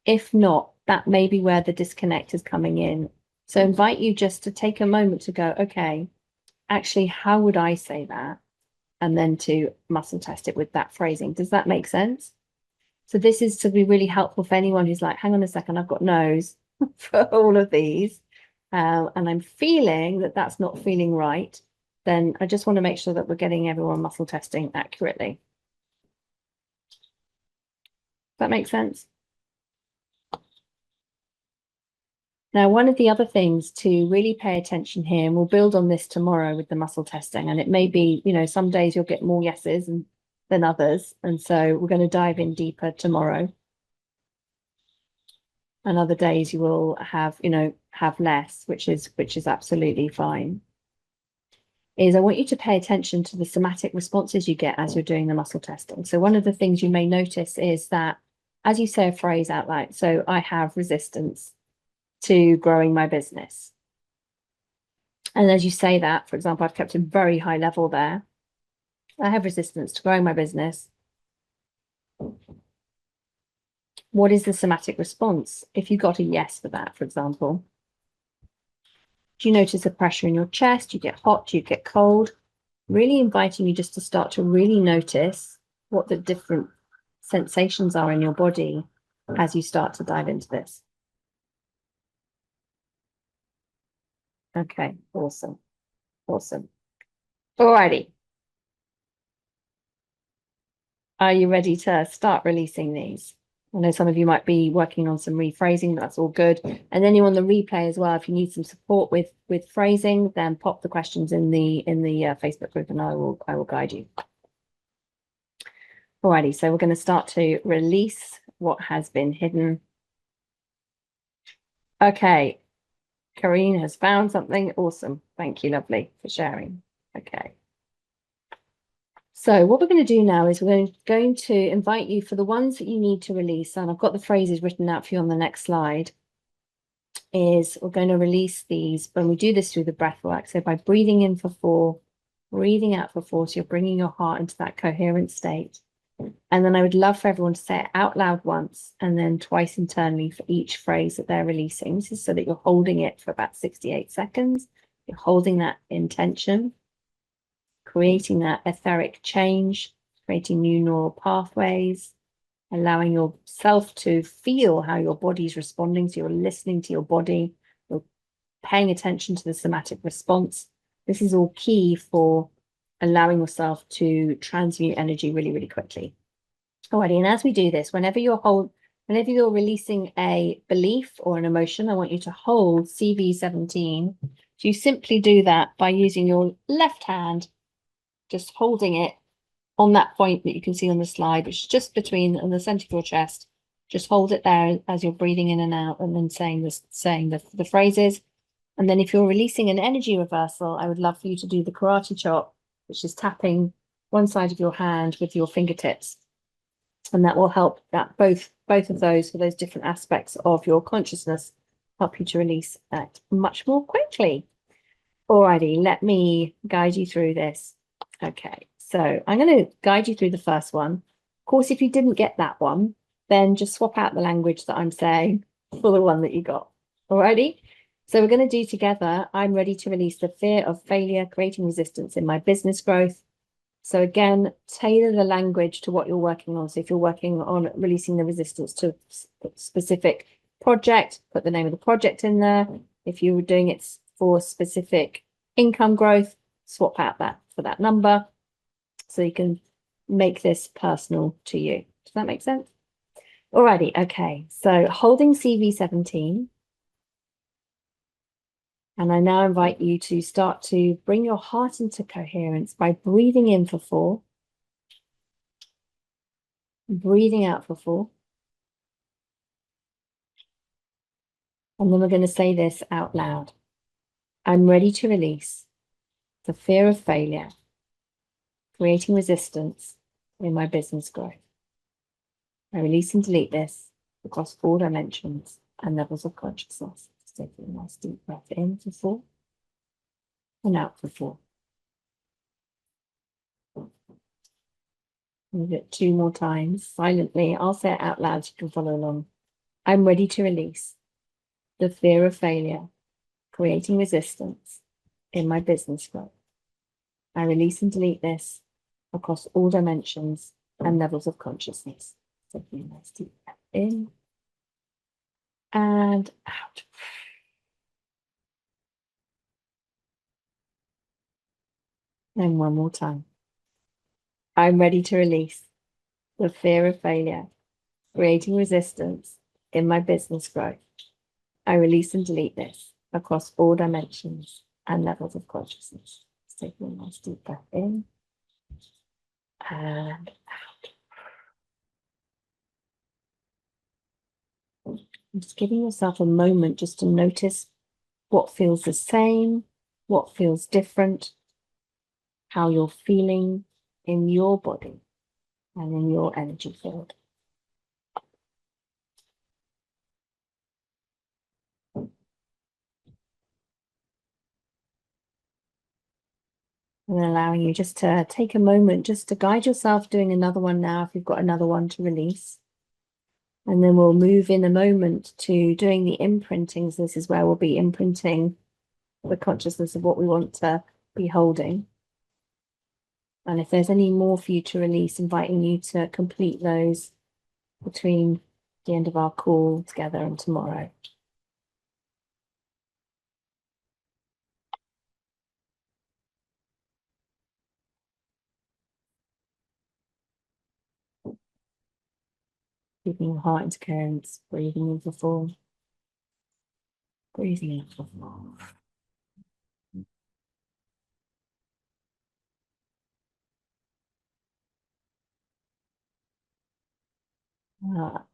If not, that may be where the disconnect is coming in. So I invite you just to take a moment to go, okay, actually, how would I say that? And then to muscle test it with that phrasing. Does that make sense? So this is to be really helpful for anyone who's like, hang on a second, I've got no's for all of these. And I'm feeling that that's not feeling right. Then I just want to make sure that we're getting everyone muscle testing accurately. Does that make sense? Now, one of the other things to really pay attention here, and we'll build on this tomorrow with the muscle testing, and it may be, you know, some days you'll get more yeses than others. And so we're going to dive in deeper tomorrow. And other days you will have, you know, have less, which is absolutely fine. Is I want you to pay attention to the somatic responses you get as you're doing the muscle testing. So one of the things you may notice is that as you say a phrase out loud, so I have resistance to growing my business. And as you say that, for example, I've kept a very high level there. I have resistance to growing my business. What is the somatic response? If you got a yes for that, for example, do you notice a pressure in your chest? Do you get hot? Do you get cold? Really inviting you just to start to really notice what the different sensations are in your body as you start to dive into this. Okay, awesome. Awesome. Alrighty. Are you ready to start releasing these? I know some of you might be working on some rephrasing, that's all good. And then you're on the replay as well. If you need some support with phrasing, then pop the questions in the Facebook group and I will guide you. Alrighty, so we're going to start to release what has been hidden. Okay. Karine has found something. Awesome. Thank you, lovely, for sharing. Okay. So what we're going to do now is we're going to invite you for the ones that you need to release, and I've got the phrases written out for you on the next slide, is we're going to release these when we do this through the breath work. So by breathing in for 4, breathing out for 4, so you're bringing your heart into that coherent state. And then I would love for everyone to say it out loud once and then twice internally for each phrase that they're releasing. This is so that you're holding it for about 68 seconds. You're holding that intention, creating that etheric change, creating new neural pathways, allowing yourself to feel how your body's responding. So you're listening to your body, you're paying attention to the somatic response. This is all key for allowing yourself to transmute energy really, really quickly. Alrighty, and as we do this, whenever you're releasing a belief or an emotion, I want you to hold CV17. So you simply do that by using your left hand, just holding it on that point that you can see on the slide, which is just between and the center of your chest. Just hold it there as you're breathing in and out, and then saying the phrases. And then if you're releasing an energy reversal, I would love for you to do the karate chop, which is tapping one side of your hand with your fingertips. And that will help that both of those for those different aspects of your consciousness help you to release that much more quickly. Alrighty, let me guide you through this. Okay, so I'm going to guide you through the first one. Of course, if you didn't get that one, then just swap out the language that I'm saying for the one that you got. Alrighty, so we're going to do together, I'm ready to release the fear of failure, creating resistance in my business growth. So again, tailor the language to what you're working on. So if you're working on releasing the resistance to a specific project, put the name of the project in there. If you were doing it for specific income growth, swap out that for that number so you can make this personal to you. Does that make sense? Alrighty, okay. So holding CV17. And I now invite you to start to bring your heart into coherence by breathing in for 4, breathing out for 4. And then we're going to say this out loud. I'm ready to release the fear of failure, creating resistance in my business growth. I release and delete this across all dimensions and levels of consciousness. Just taking a nice deep breath in for 4 and out for 4. We'll do it 2 more times silently. I'll say it out loud so you can follow along. I'm ready to release the fear of failure, creating resistance in my business growth. I release and delete this across all dimensions and levels of consciousness. Taking a nice deep breath in and out. And one more time. I'm ready to release the fear of failure, creating resistance in my business growth. I release and delete this across all dimensions and levels of consciousness. Taking a nice deep breath in and out. Just giving yourself a moment just to notice what feels the same, what feels different, how you're feeling in your body and in your energy field. And allowing you just to take a moment just to guide yourself doing another one now if you've got another one to release. And then we'll move in a moment to doing the imprinting. So this is where we'll be imprinting the consciousness of what we want to be holding. And if there's any more for you to release, inviting you to complete those between the end of our call together and tomorrow. Keeping your heart into coherence, breathing in for 4, breathing out for 4.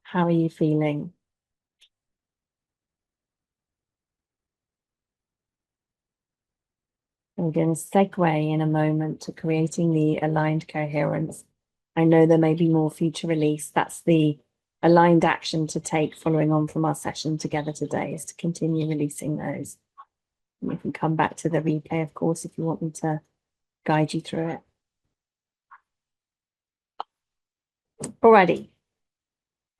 How are you feeling? We're going to segue in a moment to creating the aligned coherence. I know there may be more future release. That's the aligned action to take following on from our session together today, is to continue releasing those. And you can come back to the replay, of course, if you want me to guide you through it. Alrighty.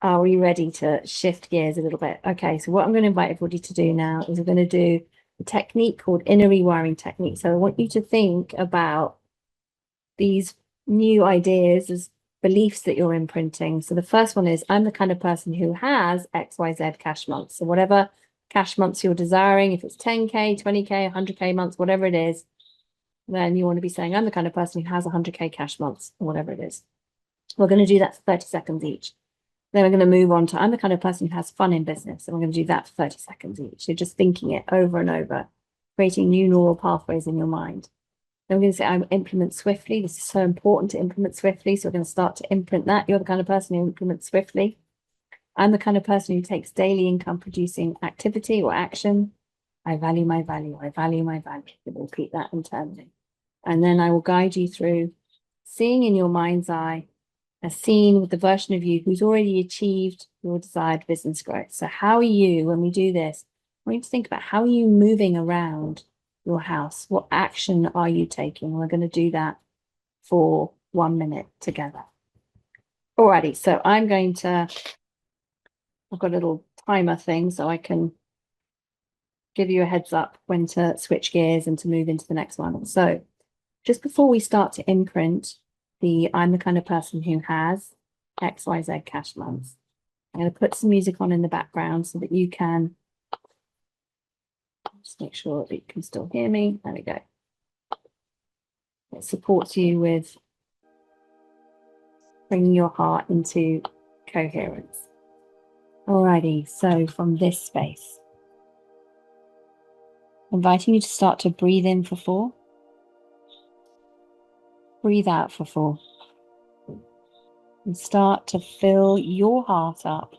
Are we ready to shift gears a little bit? Okay, so what I'm going to invite everybody to do now is we're going to do a technique called inner rewiring technique. So I want you to think about these new ideas as beliefs that you're imprinting. So the first one is, I'm the kind of person who has XYZ cash months. So whatever cash months you're desiring, if it's 10K, 20K, 100K months, whatever it is, then you want to be saying, I'm the kind of person who has 100K cash months, or whatever it is. We're going to do that for 30 seconds each. Then we're going to move on to, I'm the kind of person who has fun in business. And we're going to do that for 30 seconds each. You're just thinking it over and over, creating new neural pathways in your mind. Then we're going to say, I implement swiftly. This is so important to implement swiftly. So we're going to start to imprint that. You're the kind of person who implements swiftly. I'm the kind of person who takes daily income producing activity or action. I value my value. I value my value. You'll repeat that internally. And then I will guide you through seeing in your mind's eye a scene with the version of you who's already achieved your desired business growth. So how are you, when we do this, we need to think about how are you moving around your house? What action are you taking? We're going to do that for 1 minute together. Alrighty, so I've got a little timer thing so I can give you a heads up when to switch gears and to move into the next one. So just before we start to imprint I'm the kind of person who has XYZ cash months, I'm going to put some music on in the background so that you can just make sure that you can still hear me. There we go. It supports you with bringing your heart into coherence. Alrighty, so from this space, inviting you to start to breathe in for 4. Breathe out for 4. And start to fill your heart up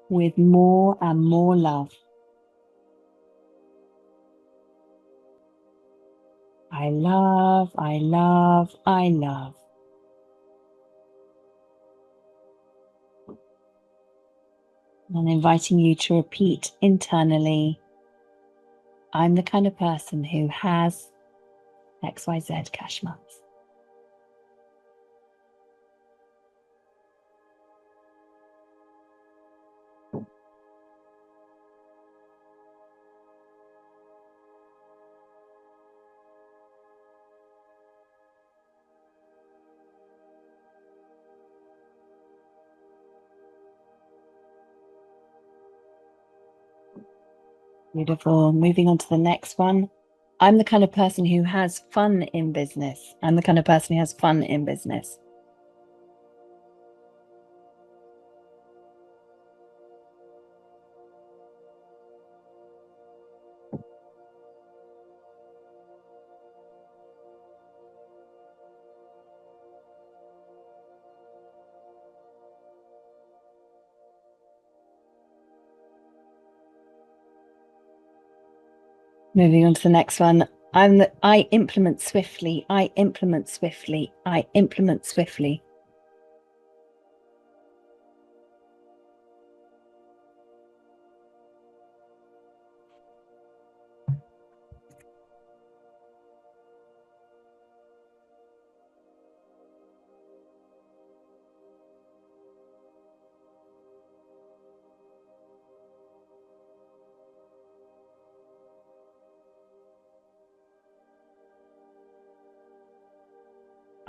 with more and more love. I love, I love, I love. And inviting you to repeat internally, I'm the kind of person who has XYZ cash months. Beautiful. Moving on to the next one. I'm the kind of person who has fun in business. I'm the kind of person who has fun in business. Moving on to the next one. I implement swiftly. I implement swiftly. I implement swiftly.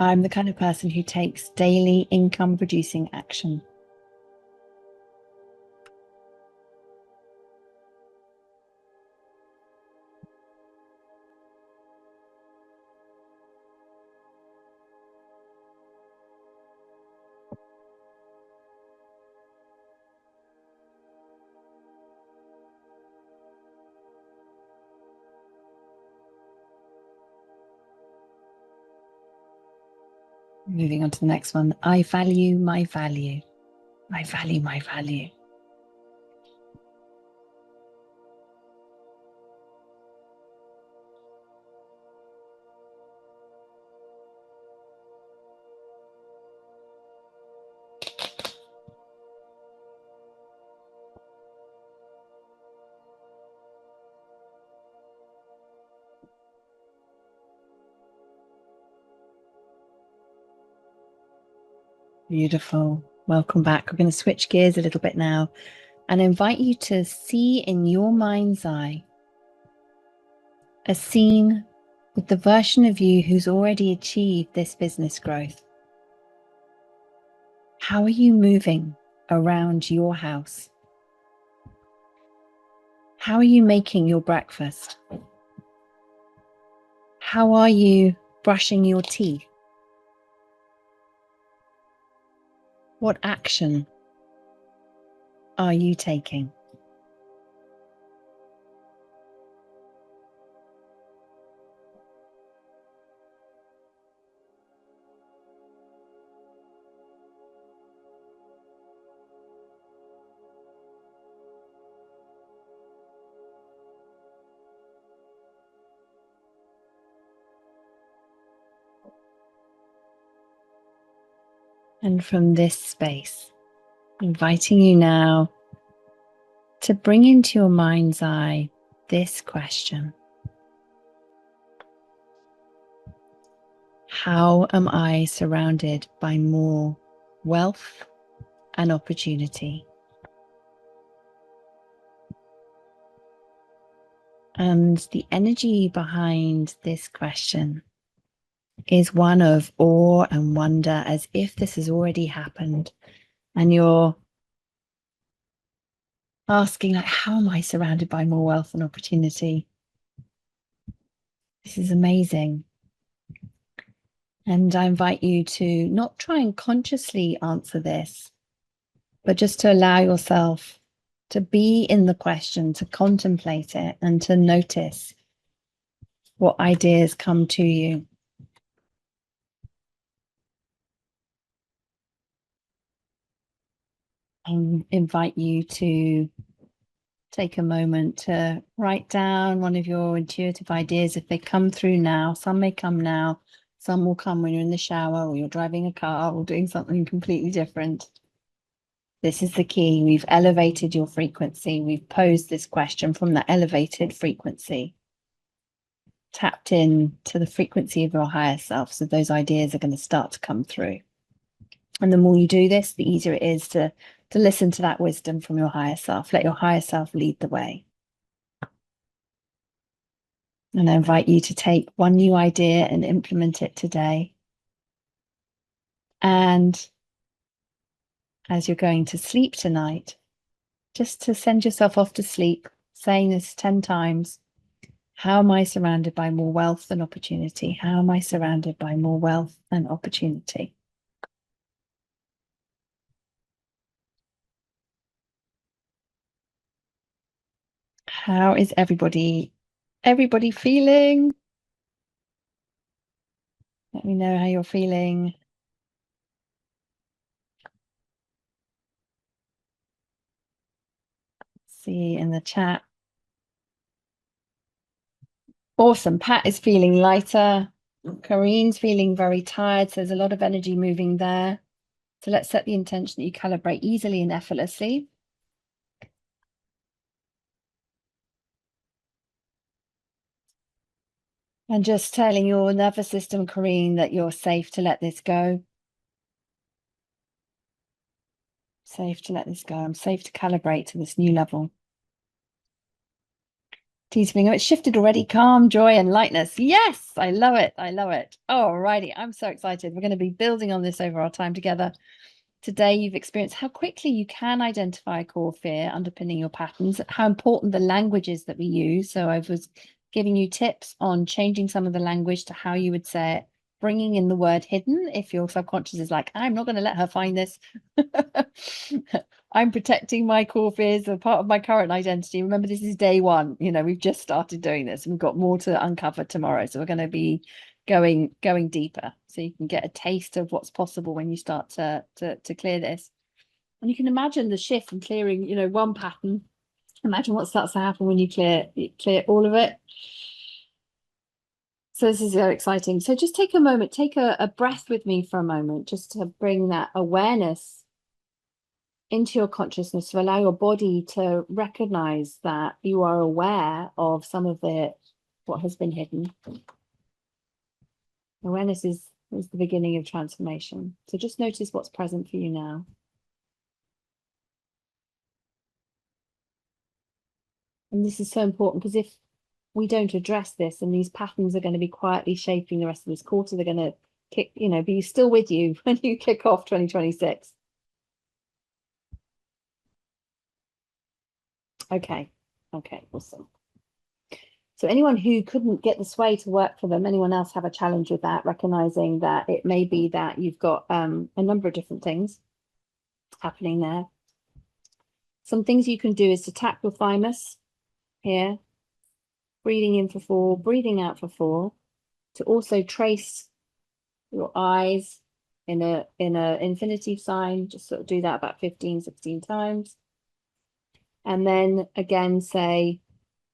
I'm the kind of person who takes daily income producing action. Moving on to the next one. I value my value. I value my value. Beautiful. Welcome back. We're going to switch gears a little bit now and invite you to see in your mind's eye a scene with the version of you who's already achieved this business growth. How are you moving around your house? How are you making your breakfast? How are you brushing your teeth? What action are you taking? And from this space, inviting you now to bring into your mind's eye this question. How am I surrounded by more wealth and opportunity? And the energy behind this question is one of awe and wonder, as if this has already happened. And you're asking, like, how am I surrounded by more wealth and opportunity? This is amazing. And I invite you to not try and consciously answer this, but just to allow yourself to be in the question, to contemplate it, and to notice what ideas come to you. I invite you to take a moment to write down one of your intuitive ideas if they come through now. Some may come now, some will come when you're in the shower or you're driving a car or doing something completely different. This is the key. We've elevated your frequency. We've posed this question from the elevated frequency, tapped in to the frequency of your higher self. So those ideas are going to start to come through. And the more you do this, the easier it is to listen to that wisdom from your higher self. Let your higher self lead the way. And I invite you to take one new idea and implement it today. And as you're going to sleep tonight, just to send yourself off to sleep, saying this 10 times. How am I surrounded by more wealth and opportunity? How am I surrounded by more wealth and opportunity? How is everybody feeling? Let me know how you're feeling. See in the chat. Awesome. Pat is feeling lighter. Kareen's feeling very tired. So there's a lot of energy moving there. So let's set the intention that you calibrate easily and effortlessly. And just telling your nervous system, Kareen, that you're safe to let this go. Safe to let this go. I'm safe to calibrate to this new level. T's feeling, oh, it's shifted already. Calm, joy, and lightness. Yes, I love it. I love it. Alrighty, I'm so excited. We're going to be building on this over our time together. Today, you've experienced how quickly you can identify a core fear underpinning your patterns, how important the language is that we use. So I was giving you tips on changing some of the language to how you would say it, bringing in the word hidden. If your subconscious is like, I'm not going to let her find this. I'm protecting my core fears as part of my current identity. Remember, this is day one. You know, we've just started doing this. We've got more to uncover tomorrow. So we're going to be going deeper, so you can get a taste of what's possible when you start to clear this. And you can imagine the shift from clearing, you know, one pattern. Imagine what starts to happen when you clear all of it. So this is very exciting. So just take a moment, take a breath with me for a moment, just to bring that awareness into your consciousness, to allow your body to recognize that you are aware of some of what has been hidden. Awareness is the beginning of transformation. So just notice what's present for you now. And this is so important, because if we don't address this, and these patterns are going to be quietly shaping the rest of this quarter, they're going to be still with you when you kick off 2026. Okay, awesome. So anyone who couldn't get the sway to work for them, anyone else have a challenge with that, recognizing that it may be that you've got a number of different things happening there. Some things you can do is to tap your thymus here, breathing in for 4, breathing out for 4, to also trace your eyes in a infinity sign. Just sort of do that about 15, 16 times. And then again say,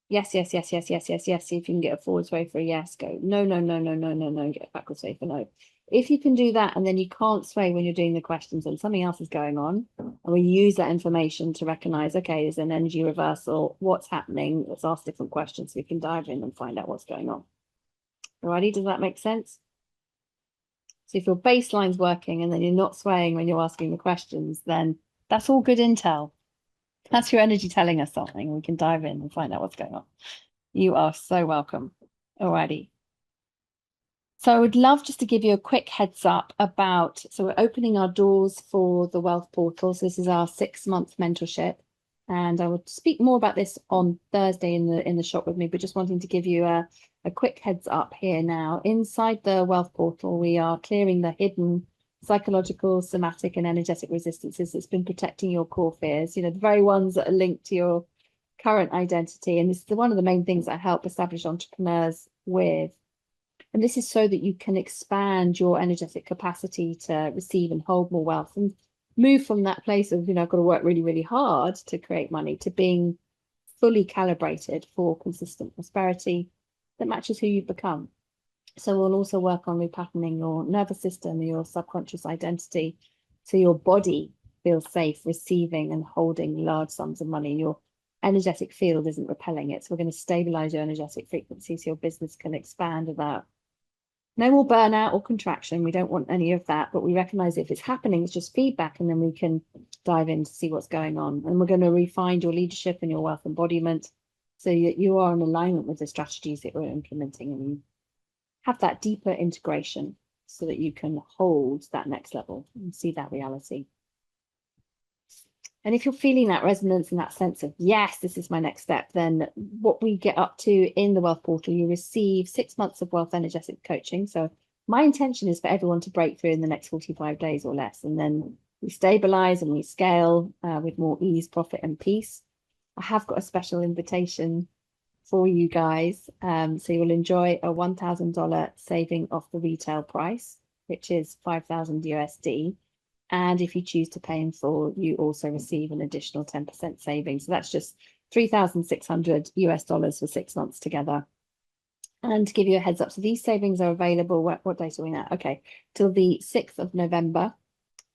yes, yes, yes, yes, yes, yes, yes. See if you can get a forwards way for a yes. Go, no, no, no, no, no, no, no. Get a backwards way for no. if you can do that, and then you can't sway when you're doing the questions and something else is going on, and we use that information to recognize, okay, there's an energy reversal, what's happening? Let's ask different questions so we can dive in and find out what's going on. Alrighty, does that make sense? So if your baseline's working and then you're not swaying when you're asking the questions, then that's all good intel. That's your energy telling us something. We can dive in and find out what's going on. You are so welcome. Alrighty. So I would love just to give you a quick heads up about, so we're opening our doors for the Wealth Portal. So this is our 6-month mentorship. And I will speak more about this on Thursday in the shop with me, but just wanting to give you a quick heads up here now. Inside the Wealth Portal, we are clearing the hidden psychological, somatic, and energetic resistances that's been protecting your core fears, you know, the very ones that are linked to your current identity. And this is one of the main things I help established entrepreneurs with. And this is so that you can expand your energetic capacity to receive and hold more wealth and move from that place of, you know, I've got to work really, really hard to create money, to being fully calibrated for consistent prosperity that matches who you've become. So we'll also work on repatterning your nervous system, your subconscious identity, so your body feels safe receiving and holding large sums of money. Your energetic field isn't repelling it. So we're going to stabilize your energetic frequency so your business can expand without no more burnout or contraction. We don't want any of that, but we recognize if it's happening, it's just feedback, and then we can dive in to see what's going on. And we're going to refine your leadership and your wealth embodiment so that you are in alignment with the strategies that we're implementing, and you have that deeper integration so that you can hold that next level and see that reality. And if you're feeling that resonance and that sense of, yes, this is my next step, then what we get up to in the Wealth Portal, you receive 6 months of wealth energetic coaching. So my intention is for everyone to break through in the next 45 days or less. And then we stabilize and we scale with more ease, profit, and peace. I have got a special invitation for you guys. So you'll enjoy a $1,000 saving off the retail price, which is 5,000 USD. And if you choose to pay in full, you also receive an additional 10% savings. So that's just 3,600 US dollars for 6 months together. And to give you a heads up, so these savings are available, what date are we now? Okay, till the 6th of November.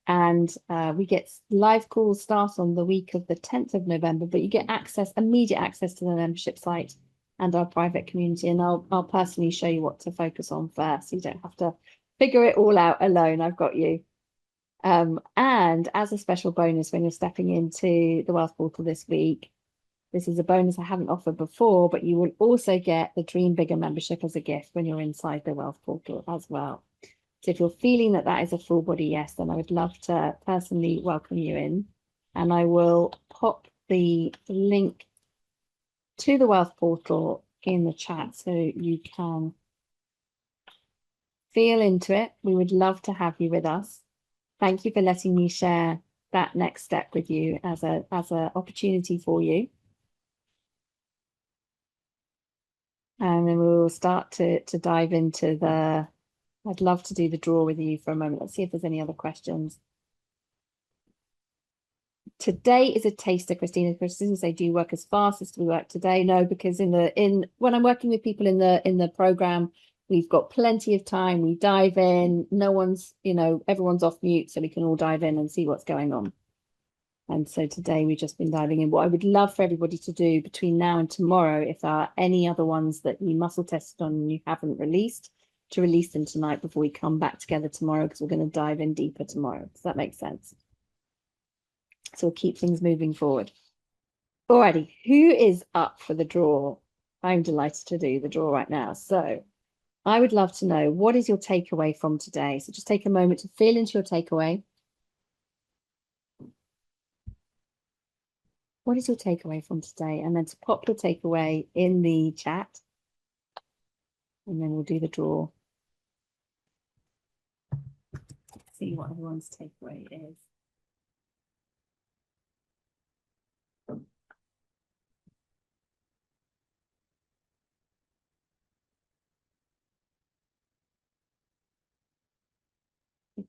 And we get live calls start on the week of the 10th of November, but you get access, immediate access to the membership site and our private community. And I'll personally show you what to focus on first. You don't have to figure it all out alone. I've got you. And as a special bonus, when you're stepping into the Wealth Portal this week, this is a bonus I haven't offered before, but you will also get the Dream Bigger membership as a gift when you're inside the Wealth Portal as well. So if you're feeling that that is a full body yes, then I would love to personally welcome you in. And I will pop the link to the Wealth Portal in the chat so you can feel into it. We would love to have you with us. Thank you for letting me share that next step with you as a opportunity for you. And then we'll start to dive into the, I'd love to do the draw with you for a moment. Let's see if there's any other questions. Today is a taster, Christina. Christina say, do you work as fast as we work today? No, because when I'm working with people in the program, we've got plenty of time. We dive in. No one's, everyone's off mute, so we can all dive in and see what's going on. And so today we've just been diving in. What I would love for everybody to do between now and tomorrow, if there are any other ones that you muscle tested on and you haven't released, to release them tonight before we come back together tomorrow, because we're going to dive in deeper tomorrow. Does that make sense? So we'll keep things moving forward. Alrighty, who is up for the draw? I'm delighted to do the draw right now. So I would love to know, what is your takeaway from today? So just take a moment to feel into your takeaway. What is your takeaway from today? And then to pop your takeaway in the chat. And then we'll do the draw. See what everyone's takeaway is.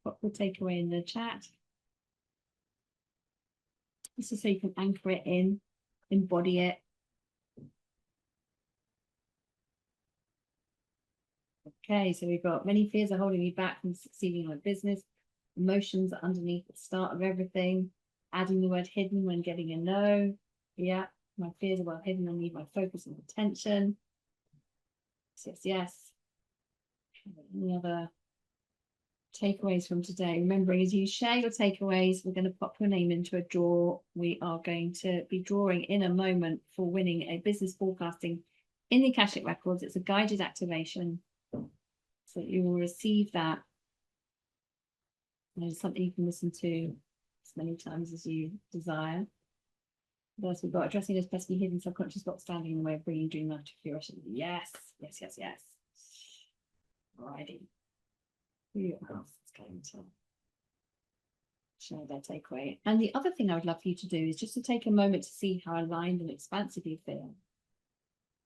Pop the takeaway in the chat. This is so you can anchor it in, embody it. Okay, so we've got many fears are holding me back from succeeding in my business. Emotions are underneath the start of everything. Adding the word hidden when getting a no. Yeah, my fears are well hidden. I need my focus and attention. Yes, yes. Any other takeaways from today? Remembering, as you share your takeaways, we're going to pop your name into a draw. We are going to be drawing in a moment for winning a business forecasting in the Akashic Records. It's a guided activation, so you will receive that. And it's something you can listen to as many times as you desire. What else we've got? Addressing this pesky hidden subconscious box standing in the way of bringing dream life to fruition. Yes, yes, yes, yes. Alrighty. Who else is going to share their takeaway? And the other thing I would love for you to do is just to take a moment to see how aligned and expansive you feel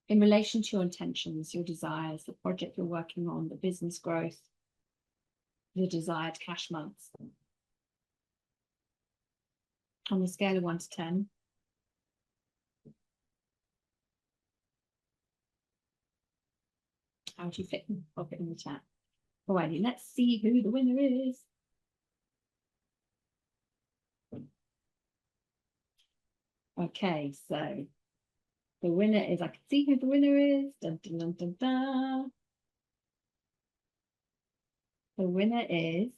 in relation to your intentions, your desires, the project you're working on, the business growth, the desired cash months. On a scale of 1 to 10. How do you fit? Pop it in the chat. Alrighty, let's see who the winner is. Okay, so the winner is, I can see who the winner is. Dun, dun, dun, dun, dun. The winner is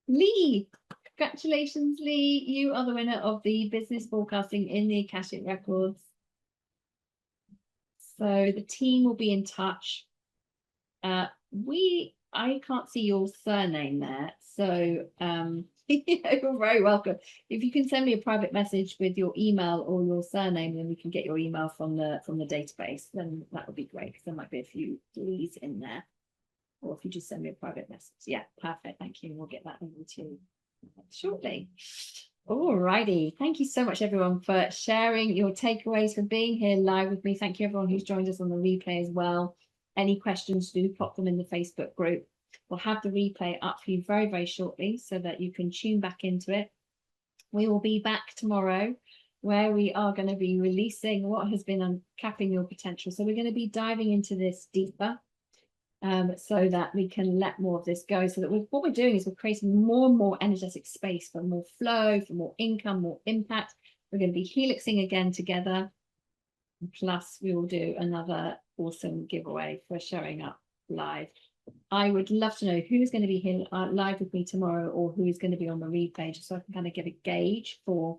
Lee. Congratulations, Lee. You are the winner of the business forecasting in the Akashic Records. So the team will be in touch. I can't see your surname there, so you're very welcome. If you can send me a private message with your email or your surname, then we can get your email from the database. Then that would be great, because there might be a few Lees in there. Or if you just send me a private message. Yeah, perfect. Thank you. We'll get that over to you shortly. All righty. Thank you so much, everyone, for sharing your takeaways, for being here live with me. Thank you, everyone who's joined us on the replay as well. Any questions, do pop them in the Facebook group. We'll have the replay up for you very, very shortly so that you can tune back into it. We will be back tomorrow, where we are going to be releasing what has been uncapping your potential. So we're going to be diving into this deeper, so that we can let more of this go. So that what we're doing is we're creating more and more energetic space for more flow, for more income, more impact. We're going to be helixing again together. Plus, we will do another awesome giveaway for showing up live. I would love to know who's going to be here live with me tomorrow, or who's going to be on the replay, just so I can kind of get a gauge for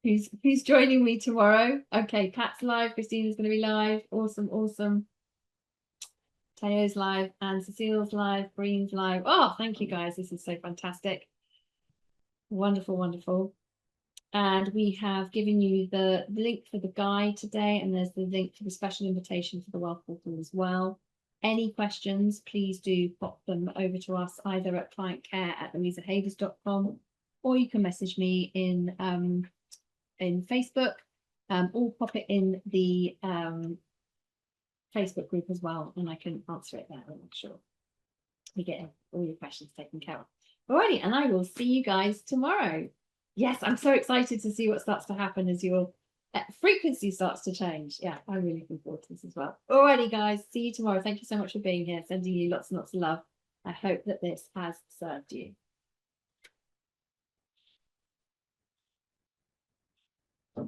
who's joining me tomorrow. Okay, Pat's live, Christina's going to be live. Awesome, awesome. Teo's live, and Cecile's live, Breen's live. Oh, thank you guys. This is so fantastic. Wonderful, wonderful. And we have given you the link for the guide today, and there's the link for the special invitation for the Wealth Portal as well. Any questions, please do pop them over to us either at clientcare@louisahavers.com, or you can message me in Facebook, or pop it in the Facebook group as well, and I can answer it there. I'll make sure we get all your questions taken care of. Alrighty, and I will see you guys tomorrow. Yes, I'm so excited to see what starts to happen as your frequency starts to change. Yeah, I'm really looking forward to this as well. Alrighty, guys, see you tomorrow. Thank you so much for being here. Sending you lots and lots of love. I hope that this has served you.